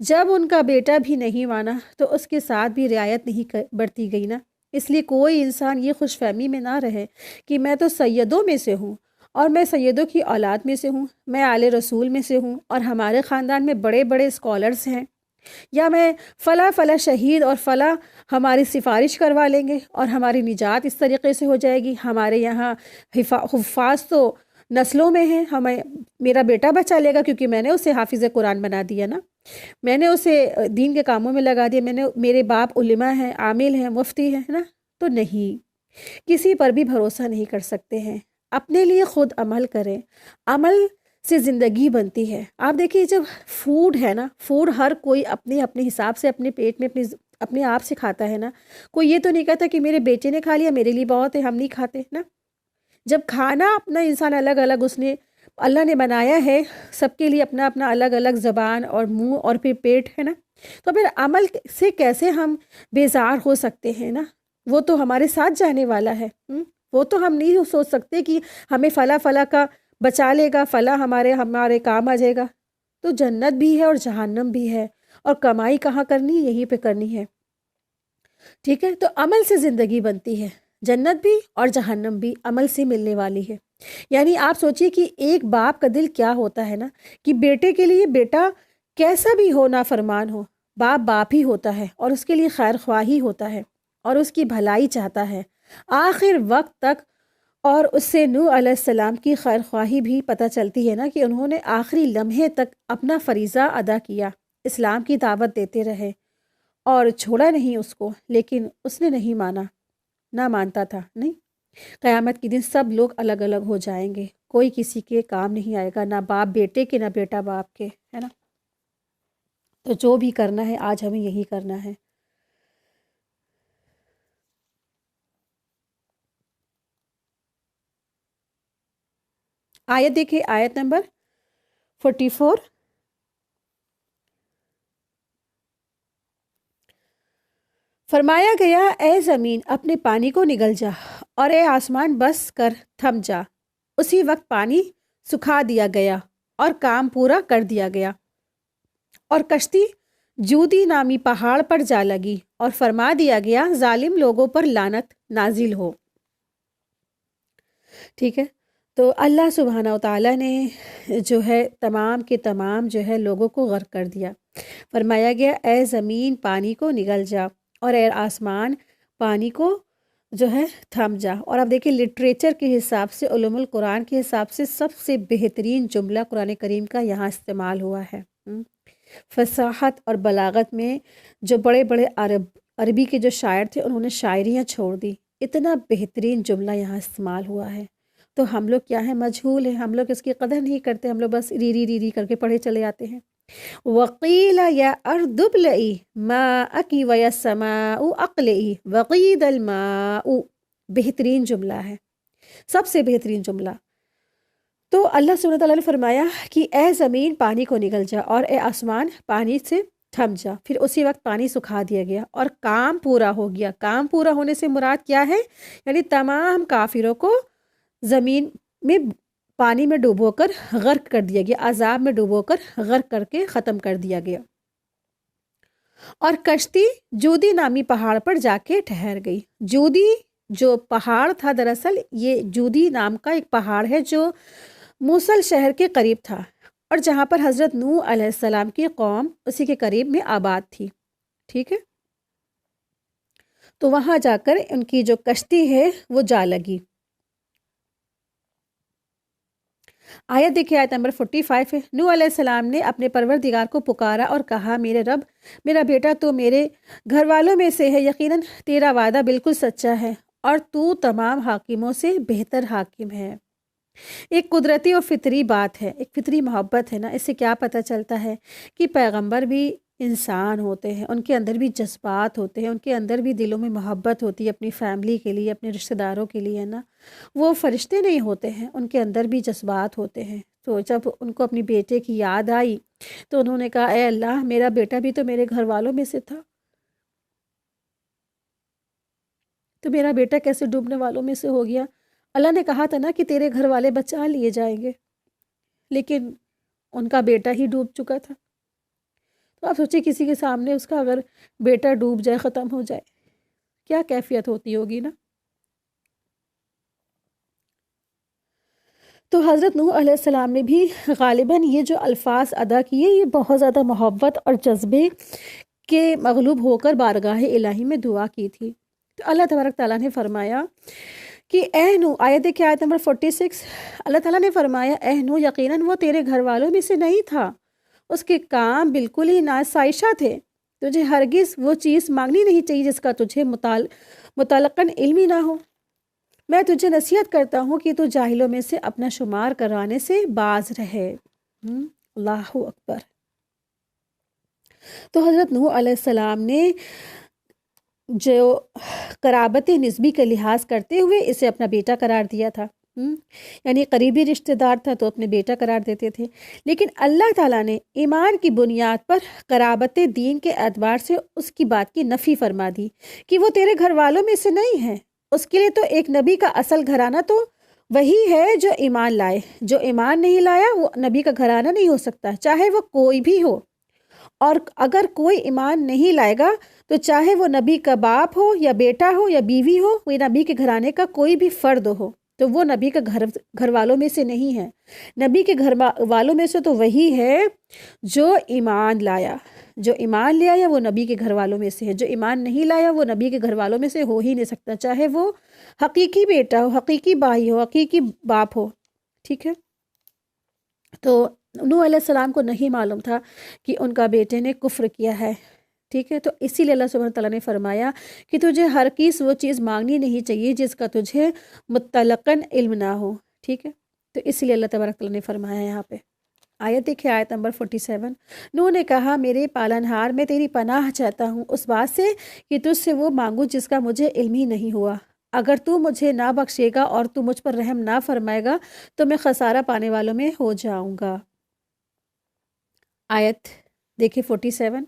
جب ان کا بیٹا بھی نہیں مانا تو اس کے ساتھ بھی رعایت نہیں برتی گئی نا۔ اس لیے کوئی انسان یہ خوش فہمی میں نہ رہے کہ میں تو سیدوں میں سے ہوں اور میں سیدوں کی اولاد میں سے ہوں، میں آل رسول میں سے ہوں اور ہمارے خاندان میں بڑے بڑے اسکالرز ہیں، یا میں فلاں فلاں شہید اور فلاں ہماری سفارش کروا لیں گے اور ہماری نجات اس طریقے سے ہو جائے گی، ہمارے یہاں حفاظ تو نسلوں میں ہیں، ہمیں میرا بیٹا بچا لے گا کیونکہ میں نے اسے حافظ قرآن بنا دیا نا، میں نے اسے دین کے کاموں میں لگا دیا، میرے باپ علماء ہیں، عامل ہیں، مفتی ہیں نا۔ تو نہیں، کسی پر بھی بھروسہ نہیں کر سکتے ہیں، اپنے لیے خود عمل کریں، عمل سے زندگی بنتی ہے۔ آپ دیکھیے، جب فوڈ ہے نا، فوڈ ہر کوئی اپنے اپنے حساب سے اپنے پیٹ میں اپنے آپ سے کھاتا ہے نا، کوئی یہ تو نہیں کہتا کہ میرے بیٹے نے کھا لیا میرے لیے بہت ہے، ہم نہیں کھاتے نا۔ جب کھانا اپنا انسان الگ الگ اللہ نے بنایا ہے، سب کے لیے اپنا اپنا الگ الگ زبان اور منہ اور پھر پیٹ ہے نا، تو پھر عمل سے کیسے ہم بیزار ہو سکتے ہیں نا؟ وہ تو ہمارے ساتھ جانے والا ہے، وہ تو ہم نہیں سوچ سکتے کہ ہمیں فلاں فلاں کا بچا لے گا، فلاں ہمارے کام آ جائے گا۔ تو جنت بھی ہے اور جہنم بھی ہے، اور کمائی کہاں کرنی؟ یہیں پہ کرنی ہے، ٹھیک ہے۔ تو عمل سے زندگی بنتی ہے، جنت بھی اور جہنم بھی عمل سے ملنے والی ہے۔ یعنی آپ سوچئے کہ ایک باپ کا دل کیا ہوتا ہے نا، کہ بیٹے کے لیے بیٹا کیسا بھی ہو نافرمان ہو، باپ ہی ہوتا ہے اور اس کے لیے خیر خواہی ہوتا ہے اور اس کی بھلائی چاہتا ہے آخر وقت تک۔ اور اس سے نوح علیہ السلام کی خیر خواہی بھی پتہ چلتی ہے نا، کہ انہوں نے آخری لمحے تک اپنا فریضہ ادا کیا، اسلام کی دعوت دیتے رہے اور چھوڑا نہیں اس کو، لیکن اس نے نہیں مانا، نہ مانتا تھا نہیں۔ قیامت کے دن سب لوگ الگ الگ ہو جائیں گے، کوئی کسی کے کام نہیں آئے گا، نہ باپ بیٹے کے نہ بیٹا باپ کے، ہے نا۔ تو جو بھی کرنا ہے آج ہمیں یہی کرنا ہے۔ آیت دیکھیں، آیت نمبر 44۔ فرمایا گیا، اے زمین اپنے پانی کو نگل جا، اور اے آسمان بس کر تھم جا۔ اسی وقت پانی سکھا دیا گیا اور کام پورا کر دیا گیا، اور کشتی جودی نامی پہاڑ پر جا لگی اور فرما دیا گیا ظالم لوگوں پر لعنت نازل ہو۔ ٹھیک ہے، تو اللہ سبحانہ و تعالیٰ نے جو ہے تمام کے تمام جو ہے لوگوں کو غرق کر دیا۔ فرمایا گیا اے زمین پانی کو نگل جا اور اے آسمان پانی کو جو ہے تھم جا۔ اور اب دیکھیں لٹریچر کے حساب سے، علوم القرآن کے حساب سے سب سے بہترین جملہ قرآن کریم کا یہاں استعمال ہوا ہے۔ فصاحت اور بلاغت میں جو بڑے بڑے عربی کے جو شاعر تھے انہوں نے شاعریاں چھوڑ دی، اتنا بہترین جملہ یہاں استعمال ہوا ہے۔ تو ہم لوگ کیا ہیں، مجہول ہیں، ہم لوگ اس کی قدر نہیں کرتے، ہم لوگ بس ری کر کے پڑھے چلے آتے ہیں۔ وقیل یا ارض ابلعی ماءکی ویا السماء اقلعی وقید الماء، بہترین جملہ ہے، سب سے بہترین جملہ۔ تو اللہ سبحانہ تعالیٰ نے فرمایا کہ اے زمین پانی کو نگل جا اور اے آسمان پانی سے تھم جا۔ پھر اسی وقت پانی سکھا دیا گیا اور کام پورا ہو گیا۔ کام پورا ہونے سے مراد کیا ہے؟ یعنی تمام کافروں کو زمین میں پانی میں ڈوبو کر غرق کر دیا گیا، عذاب میں ڈوبو کر غرق کر کے ختم کر دیا گیا۔ اور کشتی جودی نامی پہاڑ پر جا کے ٹھہر گئی۔ جودی جو پہاڑ تھا، دراصل یہ جودی نام کا ایک پہاڑ ہے جو موصل شہر کے قریب تھا اور جہاں پر حضرت نوح علیہ السلام کی قوم اسی کے قریب میں آباد تھی۔ ٹھیک ہے، تو وہاں جا کر ان کی جو کشتی ہے وہ جا لگی۔ آیت دیکھیں، آیت نمبر 45 ہے۔ نوح علیہ السلام نے اپنے پروردگار کو پکارا اور کہا میرے رب، میرا بیٹا تو میرے گھر والوں میں سے ہے، یقیناً تیرا وعدہ بالکل سچا ہے اور تو تمام حاکموں سے بہتر حاکم ہے۔ ایک قدرتی اور فطری بات ہے، ایک فطری محبت ہے نا۔ اس سے کیا پتہ چلتا ہے کہ پیغمبر بھی انسان ہوتے ہیں، ان کے اندر بھی جذبات ہوتے ہیں، ان کے اندر بھی دلوں میں محبت ہوتی ہے اپنی فیملی کے لیے، اپنے رشتہ داروں کے لیے نا۔ وہ فرشتے نہیں ہوتے ہیں، ان کے اندر بھی جذبات ہوتے ہیں۔ تو جب ان کو اپنی بیٹے کی یاد آئی تو انہوں نے کہا اے اللہ، میرا بیٹا بھی تو میرے گھر والوں میں سے تھا، تو میرا بیٹا کیسے ڈوبنے والوں میں سے ہو گیا؟ اللہ نے کہا تھا نا کہ تیرے گھر والے بچا لیے جائیں گے، لیکن ان کا بیٹا ہی ڈوب چکا تھا۔ تو آپ سوچیں کسی کے سامنے اس کا اگر بیٹا ڈوب جائے، ختم ہو جائے، کیا کیفیت ہوتی ہوگی نا۔ تو حضرت نوح علیہ السلام نے بھی غالباً یہ جو الفاظ ادا کیے یہ بہت زیادہ محبت اور جذبے کے مغلوب ہو کر بارگاہ الہی میں دعا کی تھی۔ تو اللہ تبارک تعالیٰ نے فرمایا کہ اے نوح، آیت دیکھیں آیت نمبر 46، اللہ تعالیٰ نے فرمایا اے نوح، یقیناً وہ تیرے گھر والوں میں سے نہیں تھا، اس کے کام بالکل ہی ناسائشہ تھے، تجھے ہرگز وہ چیز مانگنی نہیں چاہیے جس کا تجھے متعلقاً علم ہی نہ ہو۔ میں تجھے نصیحت کرتا ہوں کہ تو جاہلوں میں سے اپنا شمار کرانے سے باز رہے۔ اللہ اکبر۔ تو حضرت نوح علیہ السلام نے جو قرابت نسبی کا لحاظ کرتے ہوئے اسے اپنا بیٹا قرار دیا تھا، یعنی قریبی رشتہ دار تھا تو اپنے بیٹا قرار دیتے تھے، لیکن اللہ تعالیٰ نے ایمان کی بنیاد پر قرابت دین کے اعتبار سے اس کی بات کی نفی فرما دی کہ وہ تیرے گھر والوں میں سے نہیں ہے۔ اس کے لیے تو ایک نبی کا اصل گھرانہ تو وہی ہے جو ایمان لائے، جو ایمان نہیں لایا وہ نبی کا گھرانہ نہیں ہو سکتا، چاہے وہ کوئی بھی ہو۔ اور اگر کوئی ایمان نہیں لائے گا تو چاہے وہ نبی کا باپ ہو یا بیٹا ہو یا بیوی ہو، وہ نبی کے گھرانے کا کوئی بھی فرد ہو، تو وہ نبی کا گھر والوں میں سے نہیں ہے۔ نبی کے گھر والوں میں سے تو وہی ہے جو ایمان لایا، جو ایمان لے آیا وہ نبی کے گھر والوں میں سے ہے، جو ایمان نہیں لایا وہ نبی کے گھر والوں میں سے ہو ہی نہیں سکتا، چاہے وہ حقیقی بیٹا ہو، حقیقی بھائی ہو، حقیقی باپ ہو۔ ٹھیک ہے، تو نوح علیہ السلام کو نہیں معلوم تھا کہ ان کا بیٹے نے کفر کیا ہے۔ ٹھیک ہے، تو اسی لیے اللہ سبحانہ تعالیٰ نے فرمایا کہ تجھے ہر کس وہ چیز مانگنی نہیں چاہیے جس کا تجھے متعلقاً علم نہ ہو۔ ٹھیک ہے، تو اسی لیے اللہ تبارک تعالیٰ نے فرمایا یہاں پہ۔ آیت دیکھیں، آیت نمبر 47، نوح نے کہا میرے پالنہار، میں تیری پناہ چاہتا ہوں اس بات سے کہ تجھ سے وہ مانگوں جس کا مجھے علم ہی نہیں ہوا۔ اگر تو مجھے نہ بخشے گا اور تو مجھ پر رحم نہ فرمائے گا تو میں خسارہ پانے والوں میں ہو جاؤں گا۔ آیت دیکھیں 47،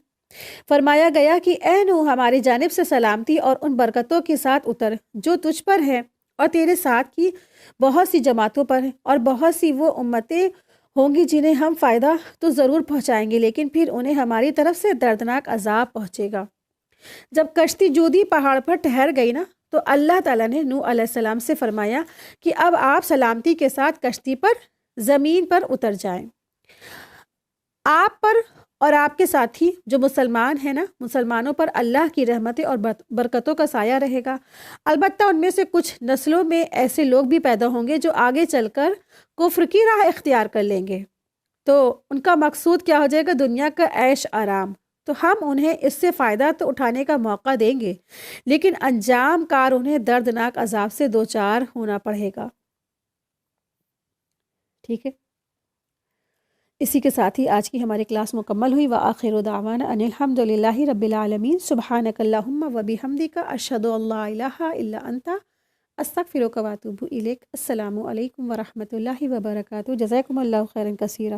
فرمایا گیا کہ اے نوح، ہماری جانب سے سلامتی اور ان برکتوں کے ساتھ اتر جو تجھ پر ہے اور تیرے ساتھ کی بہت سی جماعتوں پر ہیں، اور بہت سی وہ امتیں ہوں گی جنہیں ہم فائدہ تو ضرور پہنچائیں گے، لیکن پھر انہیں ہماری طرف سے دردناک عذاب پہنچے گا۔ جب کشتی جودی پہاڑ پر ٹھہر گئی نا، تو اللہ تعالیٰ نے نوح علیہ السلام سے فرمایا کہ اب آپ سلامتی کے ساتھ کشتی پر زمین پر اتر جائیں۔ آپ پر اور آپ کے ساتھی جو مسلمان ہیں نا، مسلمانوں پر اللہ کی رحمتیں اور برکتوں کا سایہ رہے گا۔ البتہ ان میں سے کچھ نسلوں میں ایسے لوگ بھی پیدا ہوں گے جو آگے چل کر کفر کی راہ اختیار کر لیں گے، تو ان کا مقصود کیا ہو جائے گا؟ دنیا کا عیش آرام۔ تو ہم انہیں اس سے فائدہ تو اٹھانے کا موقع دیں گے، لیکن انجام کار انہیں دردناک عذاب سے دوچار ہونا پڑے گا۔ ٹھیک ہے، اسی کے ساتھ ہی آج کی ہماری کلاس مکمل ہوئی۔ وآخر دعوانا ان الحمد للہ رب العالمین۔ سبحانک اللہم و بحمدک، اشہد ان لا الہ الا انت، استغفرک و اتوب الیک۔ السلام علیکم ورحمۃ اللہ وبرکاتہ۔ جزاکم اللہ خیرا کثیرا۔